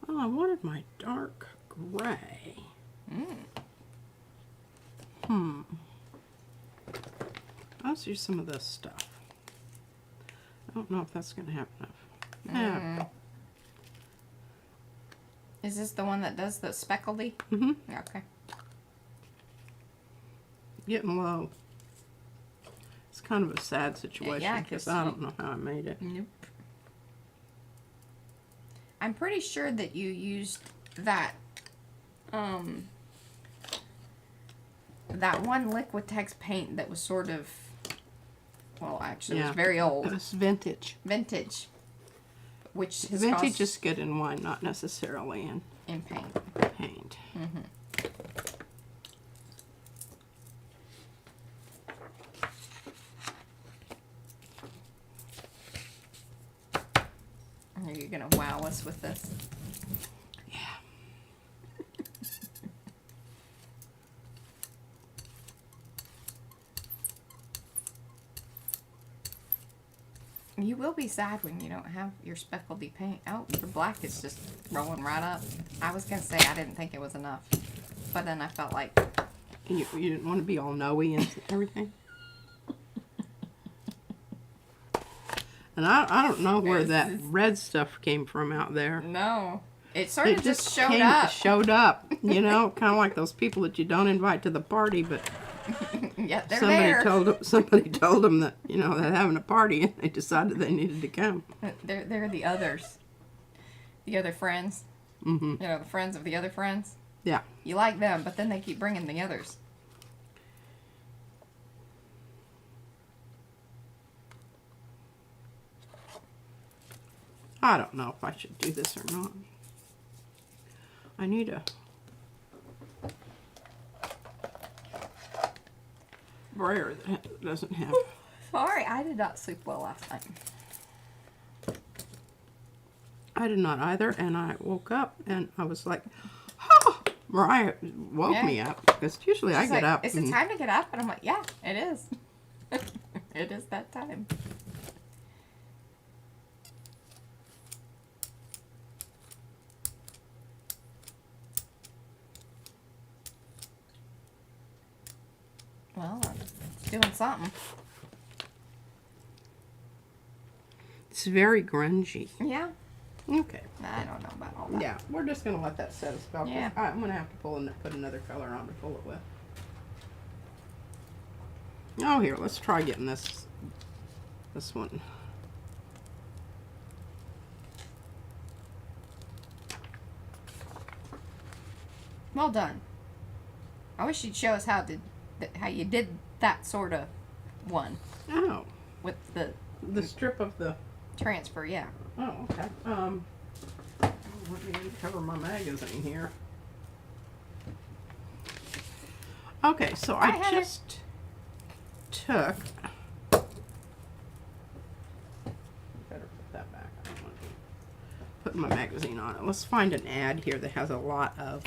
Well, I wanted my dark gray. Let's do some of this stuff. I don't know if that's going to have enough. Yeah. Is this the one that does the speckledy? Mm-hmm. Okay. Getting low. It's kind of a sad situation Yeah, because I don't know how I made it. Nope. I'm pretty sure that you used that that one Liquitex paint that was sort of, well, actually it was very old. It's vintage. Vintage. Which has Vintage cost is good in wine, not necessarily in paint. in paint. Are you gonna wow us with this? Yeah. You will be sad when you don't have your speckledy paint. Oh, your black is just rolling right up. I was gonna say I didn't think it was enough, but then I felt like You didn't want to be all knowy and everything. And I don't know where that red stuff came from out there. no. It sort of just showed came, up. Showed up, you know, kind of like those people that you don't invite to the party, but Yeah, they're there. somebody told them that, you know, they're having a party and they decided they needed to come. They're the others. The other friends. Mm-hmm. You know, the friends of the other friends. Yeah. You like them, but then they keep bringing the others. I don't know if I should do this or not. I need a brayer that doesn't have... Sorry, I did not sleep well last night. I did not either, and I woke up and I was like, oh! Mariah woke me up, because usually I She's get like, up. is it time to get up? And I'm like, yeah, it is. It is that time. Well, it's doing something. It's very grungy. Yeah. Okay. I don't know about all that. Yeah, we're just going to let that set a spell. 'Cause Yeah. I'm going to have to put another color on to pull it with. Oh, here, let's try getting this one. Well done. I wish you'd show us how you did that sort of one Oh, with the the strip of the... transfer. Yeah. Oh, okay. Let me uncover my magazine here. Okay, so I Heather. just took... Better put that back. I don't want to put my magazine on it. Let's find an ad here that has a lot of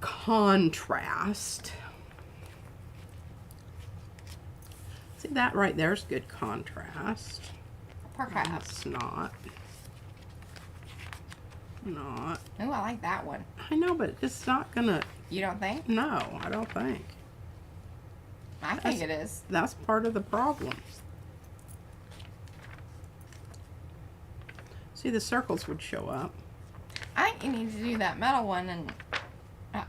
contrast. See, that right there is good contrast. Perhaps. It's not. Not. Ooh, I like that one. I know, but it's not gonna... You don't think? No, I don't think. I think it is. That's part of the problem. See, the circles would show up. I think you need to do that metal one, and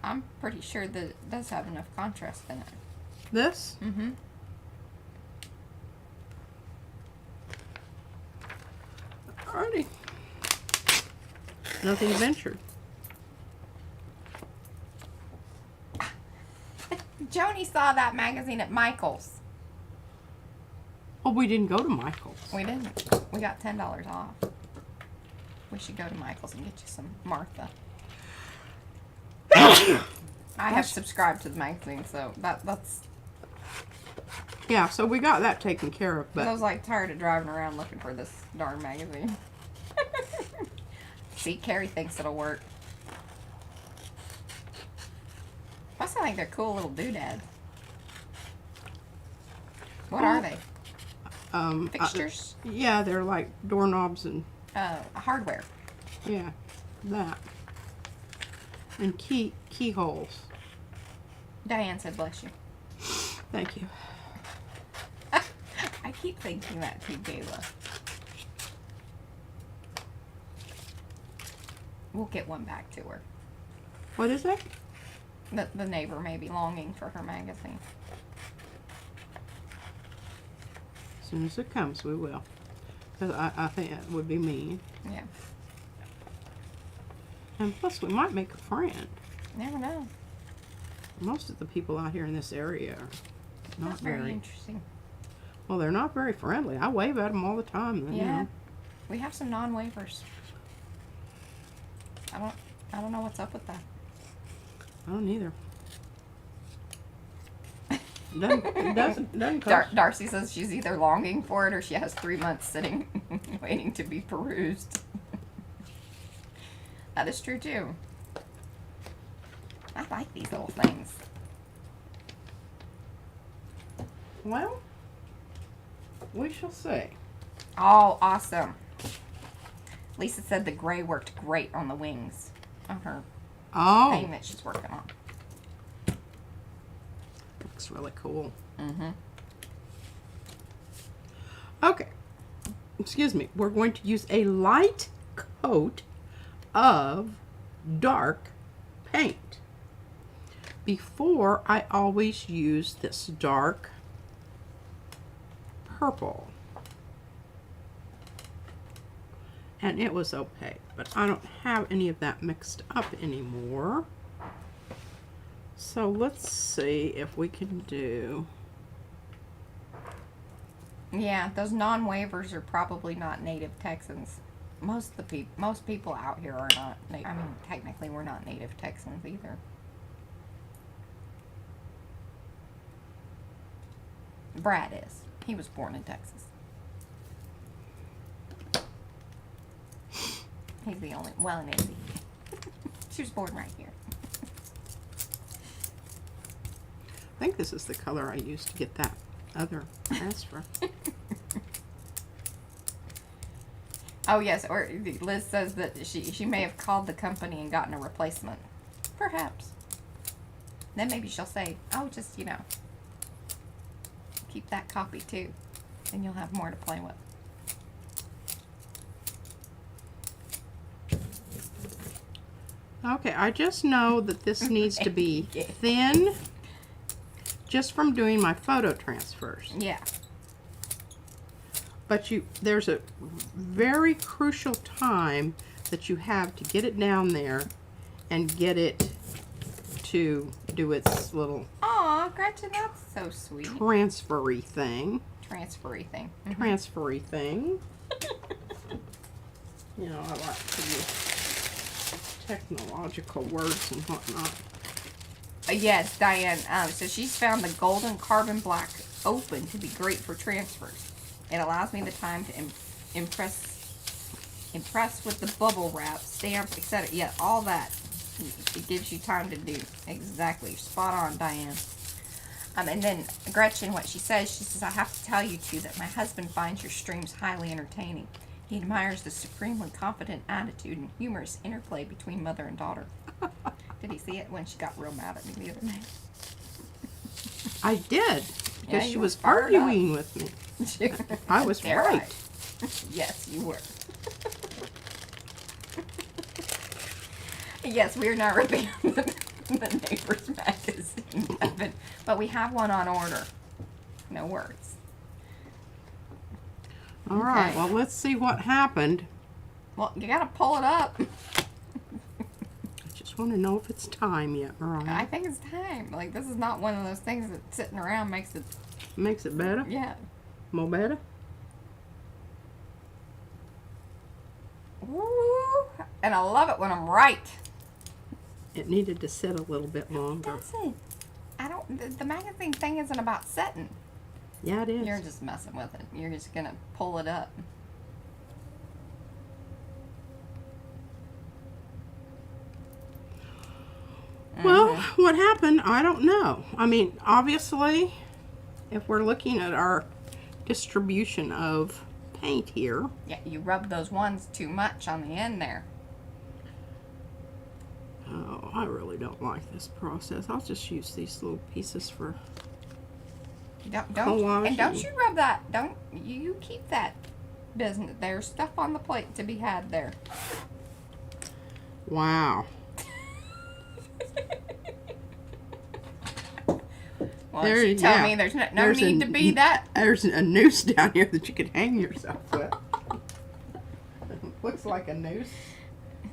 I'm pretty sure that it does have enough contrast in it. This? Mm-hmm. Alrighty. Nothing ventured. Joni saw that magazine at Michael's. Oh, we didn't go to Michael's. We didn't. We got $10 off. We should go to Michael's and get you some Martha. I have subscribed to the magazine, so that's. Yeah, so we got that taken care of, I but was like tired of driving around looking for this darn magazine. See, Carrie thinks it'll work. Plus, I think they're cool little doodads. What are they? Fixtures? Yeah, they're like doorknobs and Hardware. yeah, that. And keyholes. Diane said, "Bless you." Thank you. I keep thinking that too, Gayla. We'll get one back to her. What is that? The neighbor may be longing for her magazine. As soon as it comes, we will. 'Cause I think it would be mean. Yeah. And plus, we might make a friend. Never know. Most of the people out here in this area are not That's very very. interesting. Well, they're not very friendly. I wave at them all the time. You Yeah. know. We have some non-waivers. I don't know what's up with that. I don't either. Doesn't cost. Darcy says she's either longing for it or she has 3 months sitting waiting to be perused. That is true too. I like these little things. Well, we shall see. Oh, awesome. Lisa said the gray worked great on the wings on her thing Oh, that she's working on. looks really cool. Mm-hmm. Okay. Excuse me. We're going to use a light coat of dark paint. Before, I always use this dark purple. And it was opaque, but I don't have any of that mixed up anymore. So let's see if we can do. Yeah, those non-waivers are probably not native Texans. Most people out here are not. I mean, technically, we're not native Texans either. Brad is. He was born in Texas. He's the only. Well, and Izzy. She was born right here. I think this is the color I used to get that other transfer. Oh yes, or Liz says that she may have called the company and gotten a replacement. Perhaps. Then maybe she'll say, "Oh, just keep that copy too, and you'll have more to play with." Okay, I just know that this needs to be thin just from doing my photo transfers. Yeah. But there's a very crucial time that you have to get it down there and get it to do its little Aw, Gretchen, that's so sweet. transfery thing. Transfery thing. Transfery thing. You know, I like to use technological words and whatnot. Yes, Diane. So she's found the golden carbon black open to be great for transfers. It allows me the time to impress with the bubble wrap, stamp, etc. Yeah, all that. It gives you time to do. Exactly. Spot on, Diane. And then Gretchen, what she says, I have to tell you two that my husband finds your streams highly entertaining. He admires the supremely confident attitude and humorous interplay between mother and daughter. Did he see it when she got real mad at me the other night? I did, because Yeah, she you was were fired arguing with me. I was They're right. Yes, you were. Yes, we are not reviewing the Neighbors magazine, Evan, but we have one on order. No words. All right, Okay. well, let's see what happened. Well, you gotta pull it up. I just want to know if it's time yet, Mariah. I think it's time. Like, this is not one of those things that sitting around makes it. Makes it better? Yeah. More better? Woo! And I love it when I'm right. It needed to sit a little bit longer. Doesn't. I don't. The magazine thing isn't about setting. Yeah, it is. You're just messing with it. You're just gonna pull it up. Well, what happened, I don't know. I mean, obviously, if we're looking at our distribution of paint here. Yeah, you rub those ones too much on the end there. Oh, I really don't like this process. I'll just use these little pieces for Don't collaging. and don't you rub that. Don't you keep that business. There's stuff on the plate to be had there. Wow. Well, she tell me there's no need to be that. There's a noose down here that you could hang yourself with. Looks like a noose.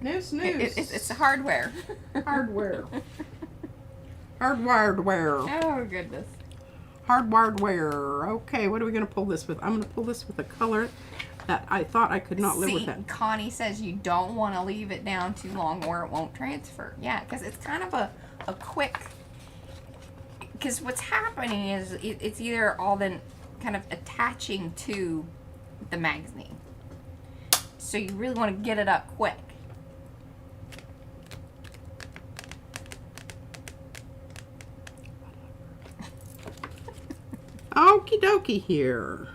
Noose. It's hardware. Hardware. Hardwired wear. Oh goodness. Hardwired wear. Okay, what are we going to pull this with? I'm going to pull this with a color that I thought I could not live with that. Connie says you don't want to leave it down too long or it won't transfer. Yeah, because it's kind of a quick... Because what's happening is it's either all then kind of attaching to the magazine. So you really want to get it up quick. Okie dokie here.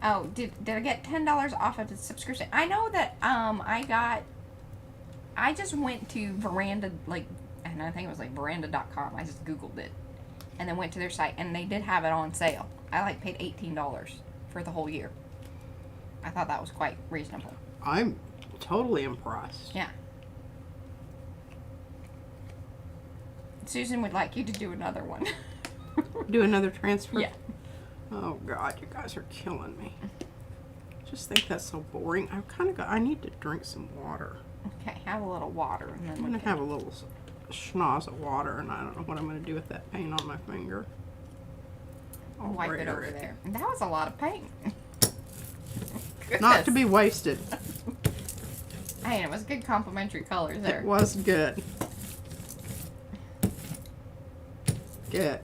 Oh, did I get $10 off of the subscription? I know that I just went to Veranda, and I think it was like veranda.com. I just Googled it and then went to their site and they did have it on sale. I paid $18 for the whole year. I thought that was quite reasonable. I'm totally impressed. Yeah. Susan would like you to do another one. Do another transfer? Yeah. Oh God, you guys are killing me. Just think that's so boring. I need to drink some water. Okay, have a little water and then I'm gonna have a little schnoz of water, and I don't know what I'm gonna do with that paint on my finger. I'll wipe it over there. And that was a lot of paint. Not to be wasted. Hey, it was good complimentary colors there. It was good. Good.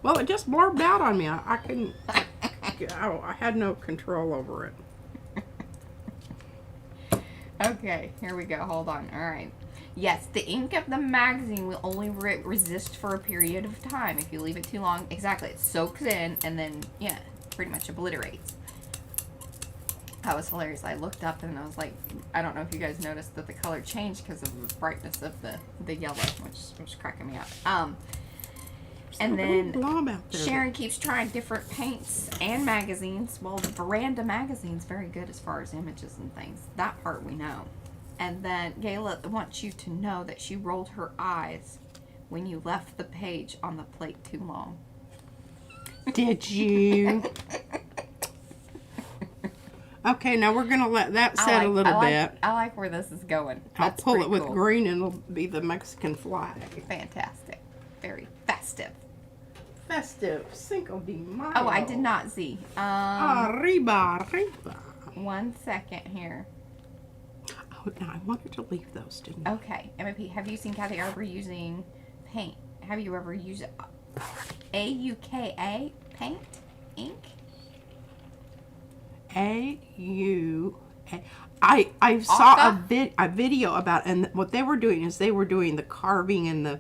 Well, it just blurbed out on me. I couldn't. I had no control over it. Okay, here we go. Hold on. All right. Yes, the ink of the magazine will only resist for a period of time. If you leave it too long, exactly, it soaks in and then, yeah, pretty much obliterates. That was hilarious. I looked up and I was like, I don't know if you guys noticed that the color changed because of the brightness of the yellow, which was cracking me up. And then Sharon keeps trying different paints and magazines. Well, the Veranda Magazine's very good as far as images and things. That part we know. And then Gayla wants you to know that she rolled her eyes when you left the page on the plate too long. Did you? Okay, now we're going to let that set a little bit. I like where this is going. I'll pull it with green and it'll be the Mexican flag. Fantastic. Very festive. Festive. Cinco de Mayo. Oh, I did not see. Arriba. 1 second here. Oh, no, I wanted to leave those, didn't I? Okay, MAP, have you seen Kathy Arbor using paint? Have you ever used AUKA paint? Ink? AUA. I saw a video about, and what they were doing is they were doing the carving and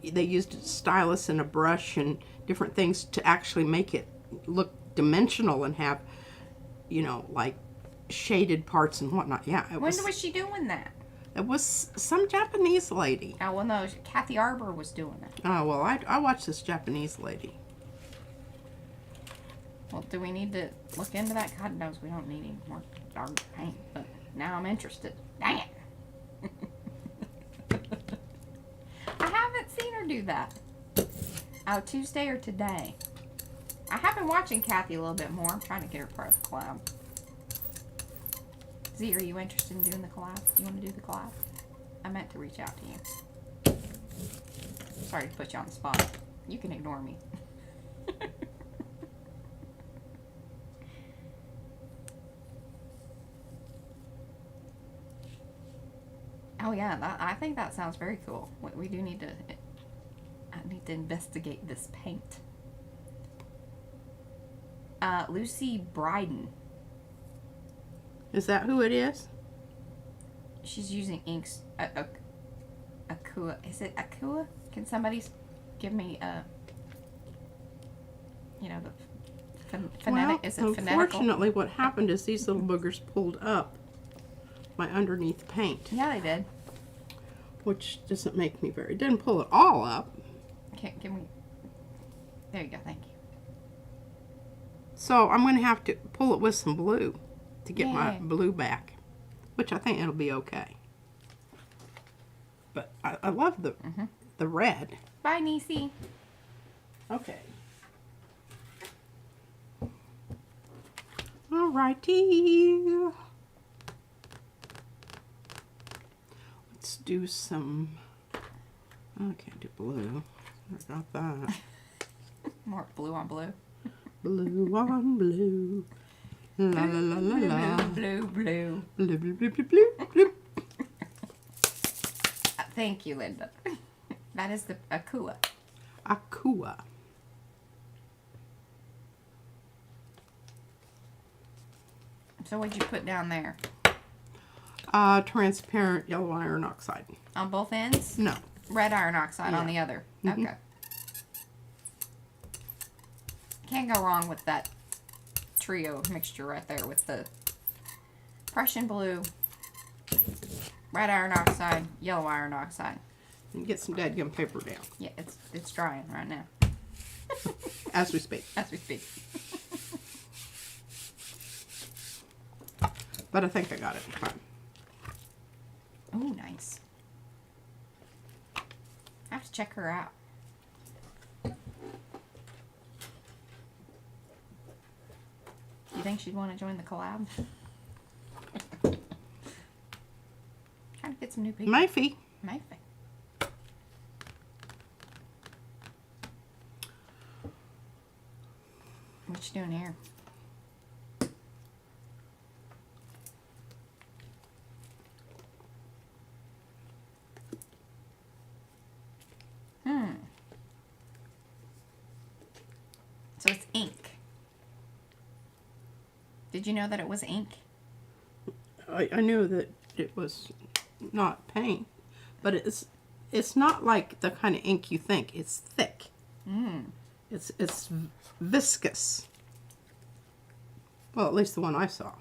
they used a stylus and a brush and different things to actually make it look dimensional and have, like shaded parts and whatnot. Yeah. When was she doing that? It was some Japanese lady. Oh, well, no, Kathy Arbor was doing it. Oh, well, I watched this Japanese lady. Well, do we need to look into that? God knows we don't need any more dark paint, but now I'm interested. Dang it. I haven't seen her do that. Oh, Tuesday or today. I have been watching Kathy a little bit more. I'm trying to get her part of the collab. Z, are you interested in doing the collab? You want to do the collab? I meant to reach out to you. Sorry to put you on the spot. You can ignore me. Oh yeah, I think that sounds very cool. We do need to. I need to investigate this paint. Lucy Bryden. Is that who it is? She's using inks. Akua. Is it Akua? Can somebody give me the phonetic? Is it phonetical? Unfortunately, what happened is these little boogers pulled up my underneath paint, Yeah, they did. which doesn't make me very. It didn't pull it all up. Okay, give me. There you go. Thank you. So I'm going to have to pull it with some blue to get my Yay. blue back, which I think it'll be okay. But I love the red. Bye, Niecy. Okay. Alrighty. Let's do some. I can't do blue. I got that. More blue on blue. Blue on blue. La la la la la. Blue, blue. Blue, blue, blue, blue, blue, blue. Thank you, Linda. That is the Akua. Akua. So what'd you put down there? Transparent yellow iron oxide. On both ends? No. Red iron oxide on the Yeah. other. Mhm. Okay. Can't go wrong with that trio mixture right there with the Prussian blue, red iron oxide, yellow iron oxide. And get some dadgum paper down Yeah, it's drying right now as we speak. as we speak. But I think I got it in time. Oh, nice. I have to check her out. You think she'd want to join the collab? Trying to get some new people. Maybe. Maybe. What you doing here? So it's ink. Did you know that it was ink? I knew that it was not paint, but it's not like the kind of ink you think. It's thick. It's viscous. Well, at least the one I saw.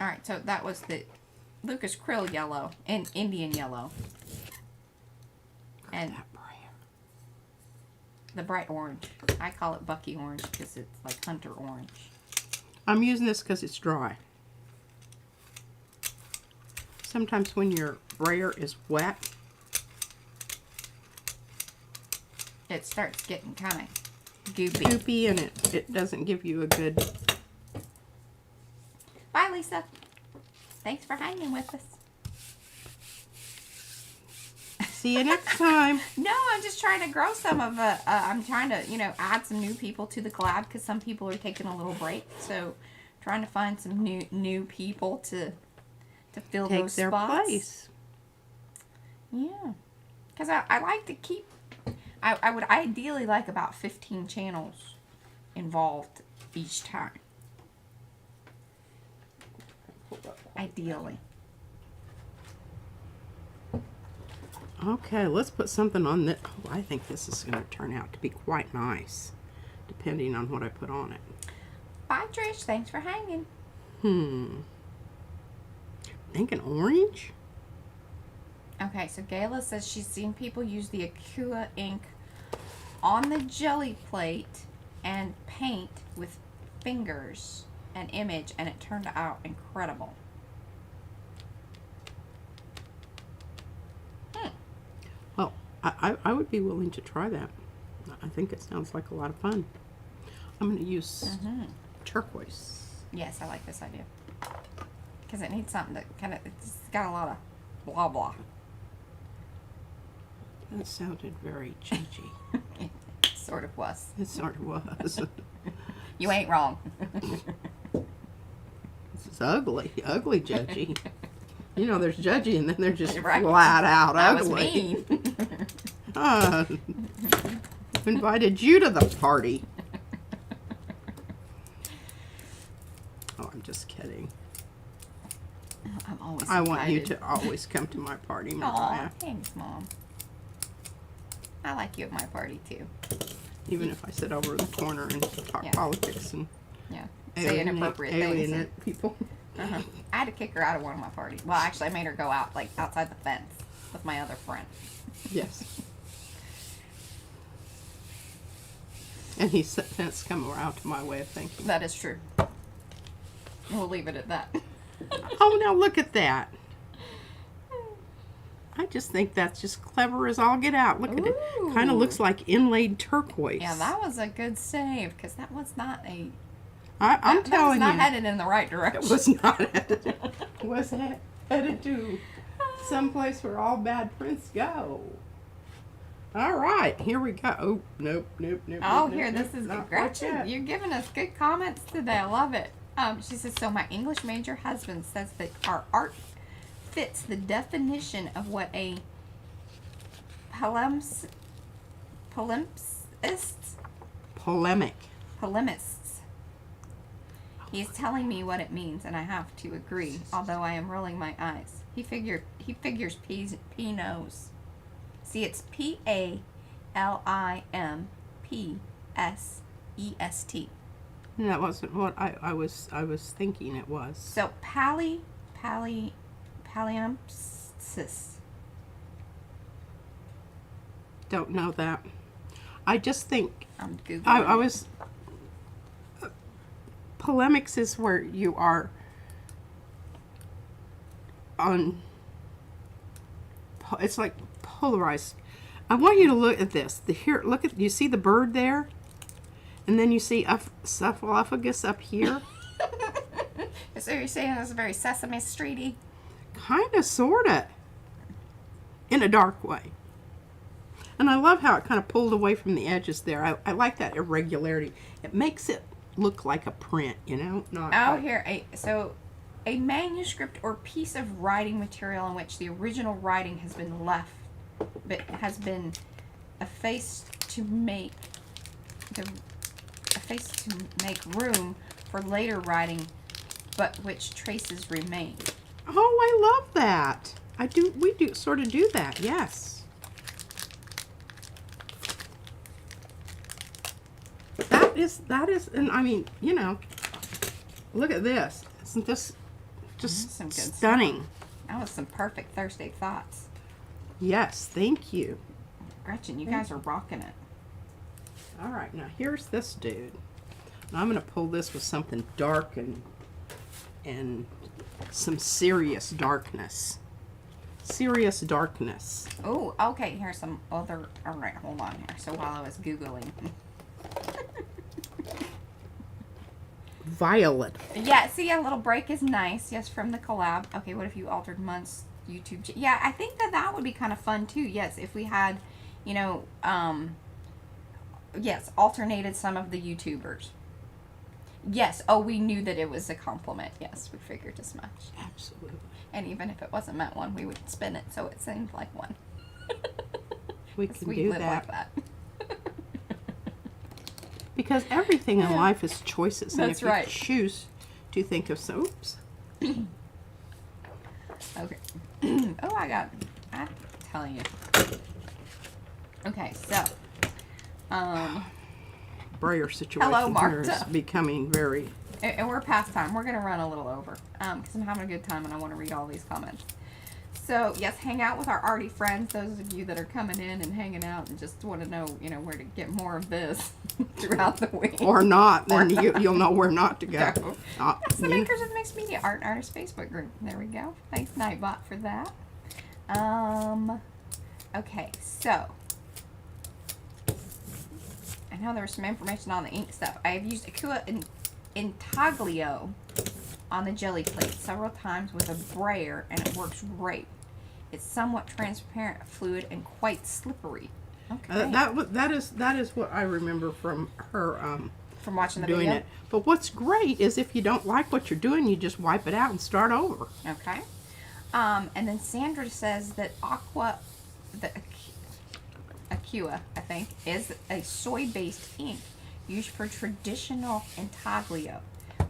All right, so that was the Lucas Krill yellow and Indian yellow. And That brayer. the bright orange. I call it Bucky orange because it's like hunter orange. I'm using this because it's dry. Sometimes when your brayer is wet, It starts getting kind of goopy. goopy, and it doesn't give you a good. Bye, Lisa. Thanks for hanging with us. See you next time. No, I'm just trying to grow some of it. I'm trying to, add some new people to the collab because some people are taking a little break. So, trying to find some new people to fill Take those their spots. place. Yeah, because I like to keep. I would ideally like about 15 channels involved each time. Ideally. Okay, let's put something on this. Oh, I think this is going to turn out to be quite nice, depending on what I put on it. Bye, Trish. Thanks for hanging. Thinking orange? Okay, so Gayla says she's seen people use the Akua ink on the jelly plate and paint with fingers an image, and it turned out incredible. Well, I would be willing to try that. I think it sounds like a lot of fun. I'm going to use turquoise. Yes, I like this idea. Because it needs something that it's got a lot of blah blah. That sounded very cheesy. It sort of was. It sort of was. You ain't wrong. This is ugly. Ugly judgy. You know, there's judgy and then there's just Right. flat out That was ugly. mean. Invited you to the party. Oh, I'm just kidding. I'm always I want you invited. to always come to my party, Aw, Mariah. thanks, Mom. I like you at my party, too. Even if I sit over in the corner and talk Yeah. politics and Yeah. Say inappropriate things. alienate people. Uh-huh. I had to kick her out of one of my parties. Well, actually, I made her go out, like, outside the fence with my other friend. Yes. And he's since come around to my way of thinking. That is true. We'll leave it at that. Oh, now look at that. I just think that's just clever as all get out. Look at it. Kind of Ooh. looks like inlaid turquoise. Yeah, that was a good save, because that was not a... I'm that telling was not you. headed in the right direction. It was not headed. Was headed to someplace where all bad prints go. All right, here we go. Oh, nope. Oh, nope, here, nope, this is not Gretchen. quite yet. You're giving us good comments today. I love it. She says, so my English major husband says that our art fits the definition of what a polemists, polemists. He's telling me what it means, and I have to agree, although I am rolling my eyes. He figures P knows. See, it's PALIMPSEST. That wasn't what I was thinking it was. So palimpsest. Don't know that. I just think I'm Googling. I was. Polemics is where you are on. It's like polarized. I want you to look at this. Look at. You see the bird there, and then you see cephalophagus up here. So you're saying it's very Sesame Streety? Kinda, sorta, in a dark way. And I love how it kind of pulled away from the edges there. I like that irregularity. It makes it look like a print, you know? Not Oh, like- here. A manuscript or piece of writing material in which the original writing has been left, but has been effaced to make room for later writing, but which traces remain. Oh, I love that. We do sort of do that, yes. That is, and I mean, you know, look at this. Isn't this just Some good stuff. stunning? That was some perfect Thursday thoughts. Yes, thank you. Gretchen, you guys are rocking it. All right, now here's this dude. And I'm going to pull this with something dark and some serious darkness. Serious darkness. Oh, okay. Here's some other. All right, hold on here. So while I was Googling. Violet. Yeah, see, a little break is nice. Yes, from the collab. Okay, what if you altered Munt's YouTube? Yeah, I think that would be kind of fun too. Yes, if we had, you know, yes, alternated some of the YouTubers. Yes. Oh, we knew that it was a compliment. Yes, we figured as much. Absolutely. And even if it wasn't meant one, we would spin it so it seemed like one. We can We do live that. like that. Because everything in life is choices. And That's if right. you choose to think of soaps. Okay. Oh, I tell you. Okay, so, Brayer situation Hello, here is Marta. becoming very... and we're past time. We're going to run a little over because I'm having a good time and I want to read all these comments. So, yes, hang out with our arty friends, those of you that are coming in and hanging out and just want to know, you know, where to get more of this throughout the week. Or not, then Or not. you'll know where not to go. Go. That's the Makers of Mixed Media Art and Artists Facebook group. There we go. Thanks, Nightbot, for that. Okay, so I know there was some information on the ink stuff. I have used Aqua Intaglio on the jelly plate several times with a brayer, and it works great. It's somewhat transparent, fluid, and quite slippery. Okay. That is what I remember from her From watching the doing video? it. But what's great is if you don't like what you're doing, you just wipe it out and start over. Okay. And then Sandra says that Aqua, I think, is a soy-based ink used for traditional intaglio,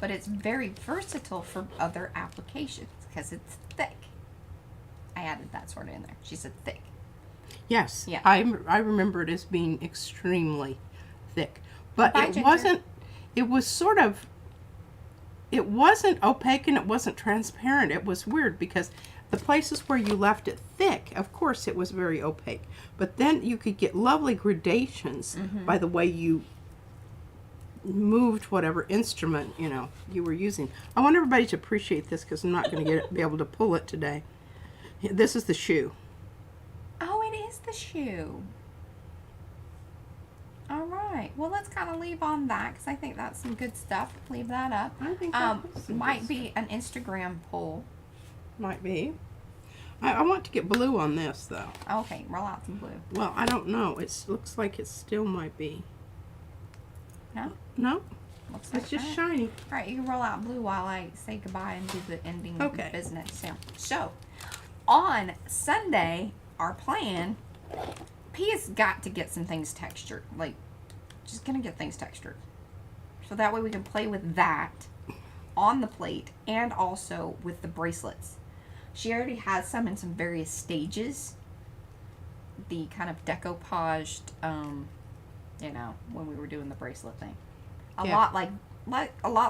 but it's very versatile for other applications because it's thick. I added that sort of in there. She said thick. Yes. Yeah. I remember it as being extremely thick. But Bye, it Ginger. wasn't, it was sort of, it wasn't opaque and it wasn't transparent. It was weird because the places where you left it thick, of course it was very opaque. But then you could get lovely gradations by the way you moved whatever instrument, you know, you were using. I want everybody to appreciate this because I'm not going to be able to pull it today. This is the shoe. Oh, it is the shoe. All right. Well, let's kind of leave on that because I think that's some good stuff. Leave that up. I think that was some Might good be an Instagram poll. Might be. I want to get blue on this, though. Okay, roll out some blue. Well, I don't know. It looks like it still might be. No? No? Looks like It's just that. shiny. All right, you can roll out blue while I say goodbye and do the ending Okay. business. So, on Sunday, our plan, P has got to get some things textured. Like, just gonna get things textured. So that way we can play with that on the plate and also with the bracelets. She already has some in some various stages. The kind of decoupaged, you know, when we were doing the bracelet thing. A Yeah. lot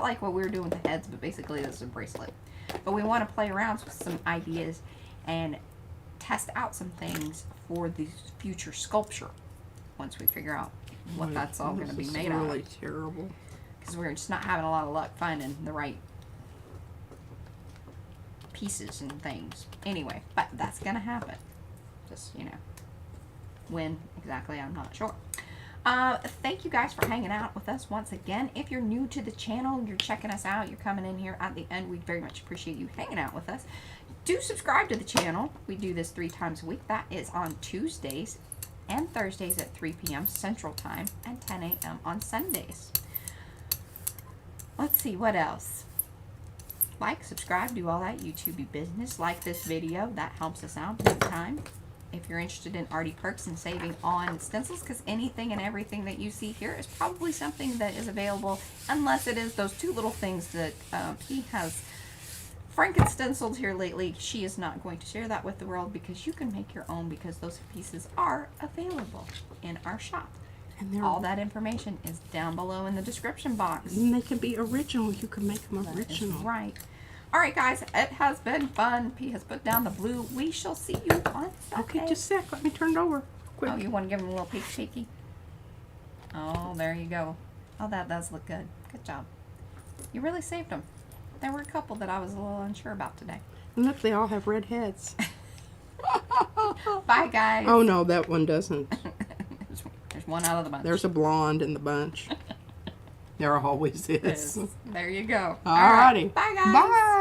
like what we were doing with the heads, but basically this is a bracelet. But we want to play around with some ideas and test out some things for the future sculpture once we figure out what that's all going to be This is made really of. terrible. Because we're just not having a lot of luck finding the right pieces and things. Anyway, but that's going to happen. Just, you know, when exactly, I'm not sure. Thank you guys for hanging out with us once again. If you're new to the channel, you're checking us out, you're coming in here at the end, we'd very much appreciate you hanging out with us. Do subscribe to the channel. We do this 3 times a week. That is on Tuesdays and Thursdays at 3 p.m. Central Time and 10 a.m. on Sundays. Let's see, what else? Like, subscribe, do all that YouTube business. Like this video, that helps us out big time. If you're interested in Arty perks and saving on stencils, because anything and everything that you see here is probably something that is available, unless it is those 2 little things that P has Franken-stenciled here lately. She is not going to share that with the world because you can make your own, because those pieces are available in our shop. And All that information is down below in the description box. and they can be original. You can make them That is original. right. All right, guys, it has been fun. P has put down the blue. We shall see you on Sunday. Okay, just a sec. Let me turn it over. Quick. Oh, you want to give him a little peeky? Oh, there you go. Oh, that does look good. Good job. You really saved them. There were a couple that I was a little unsure about today. And look, they all have red heads. Bye, guys. Oh, no, that one doesn't. There's one out of the bunch. There's a blonde in the bunch. There always is. There you go. All righty. Bye, guys. Bye.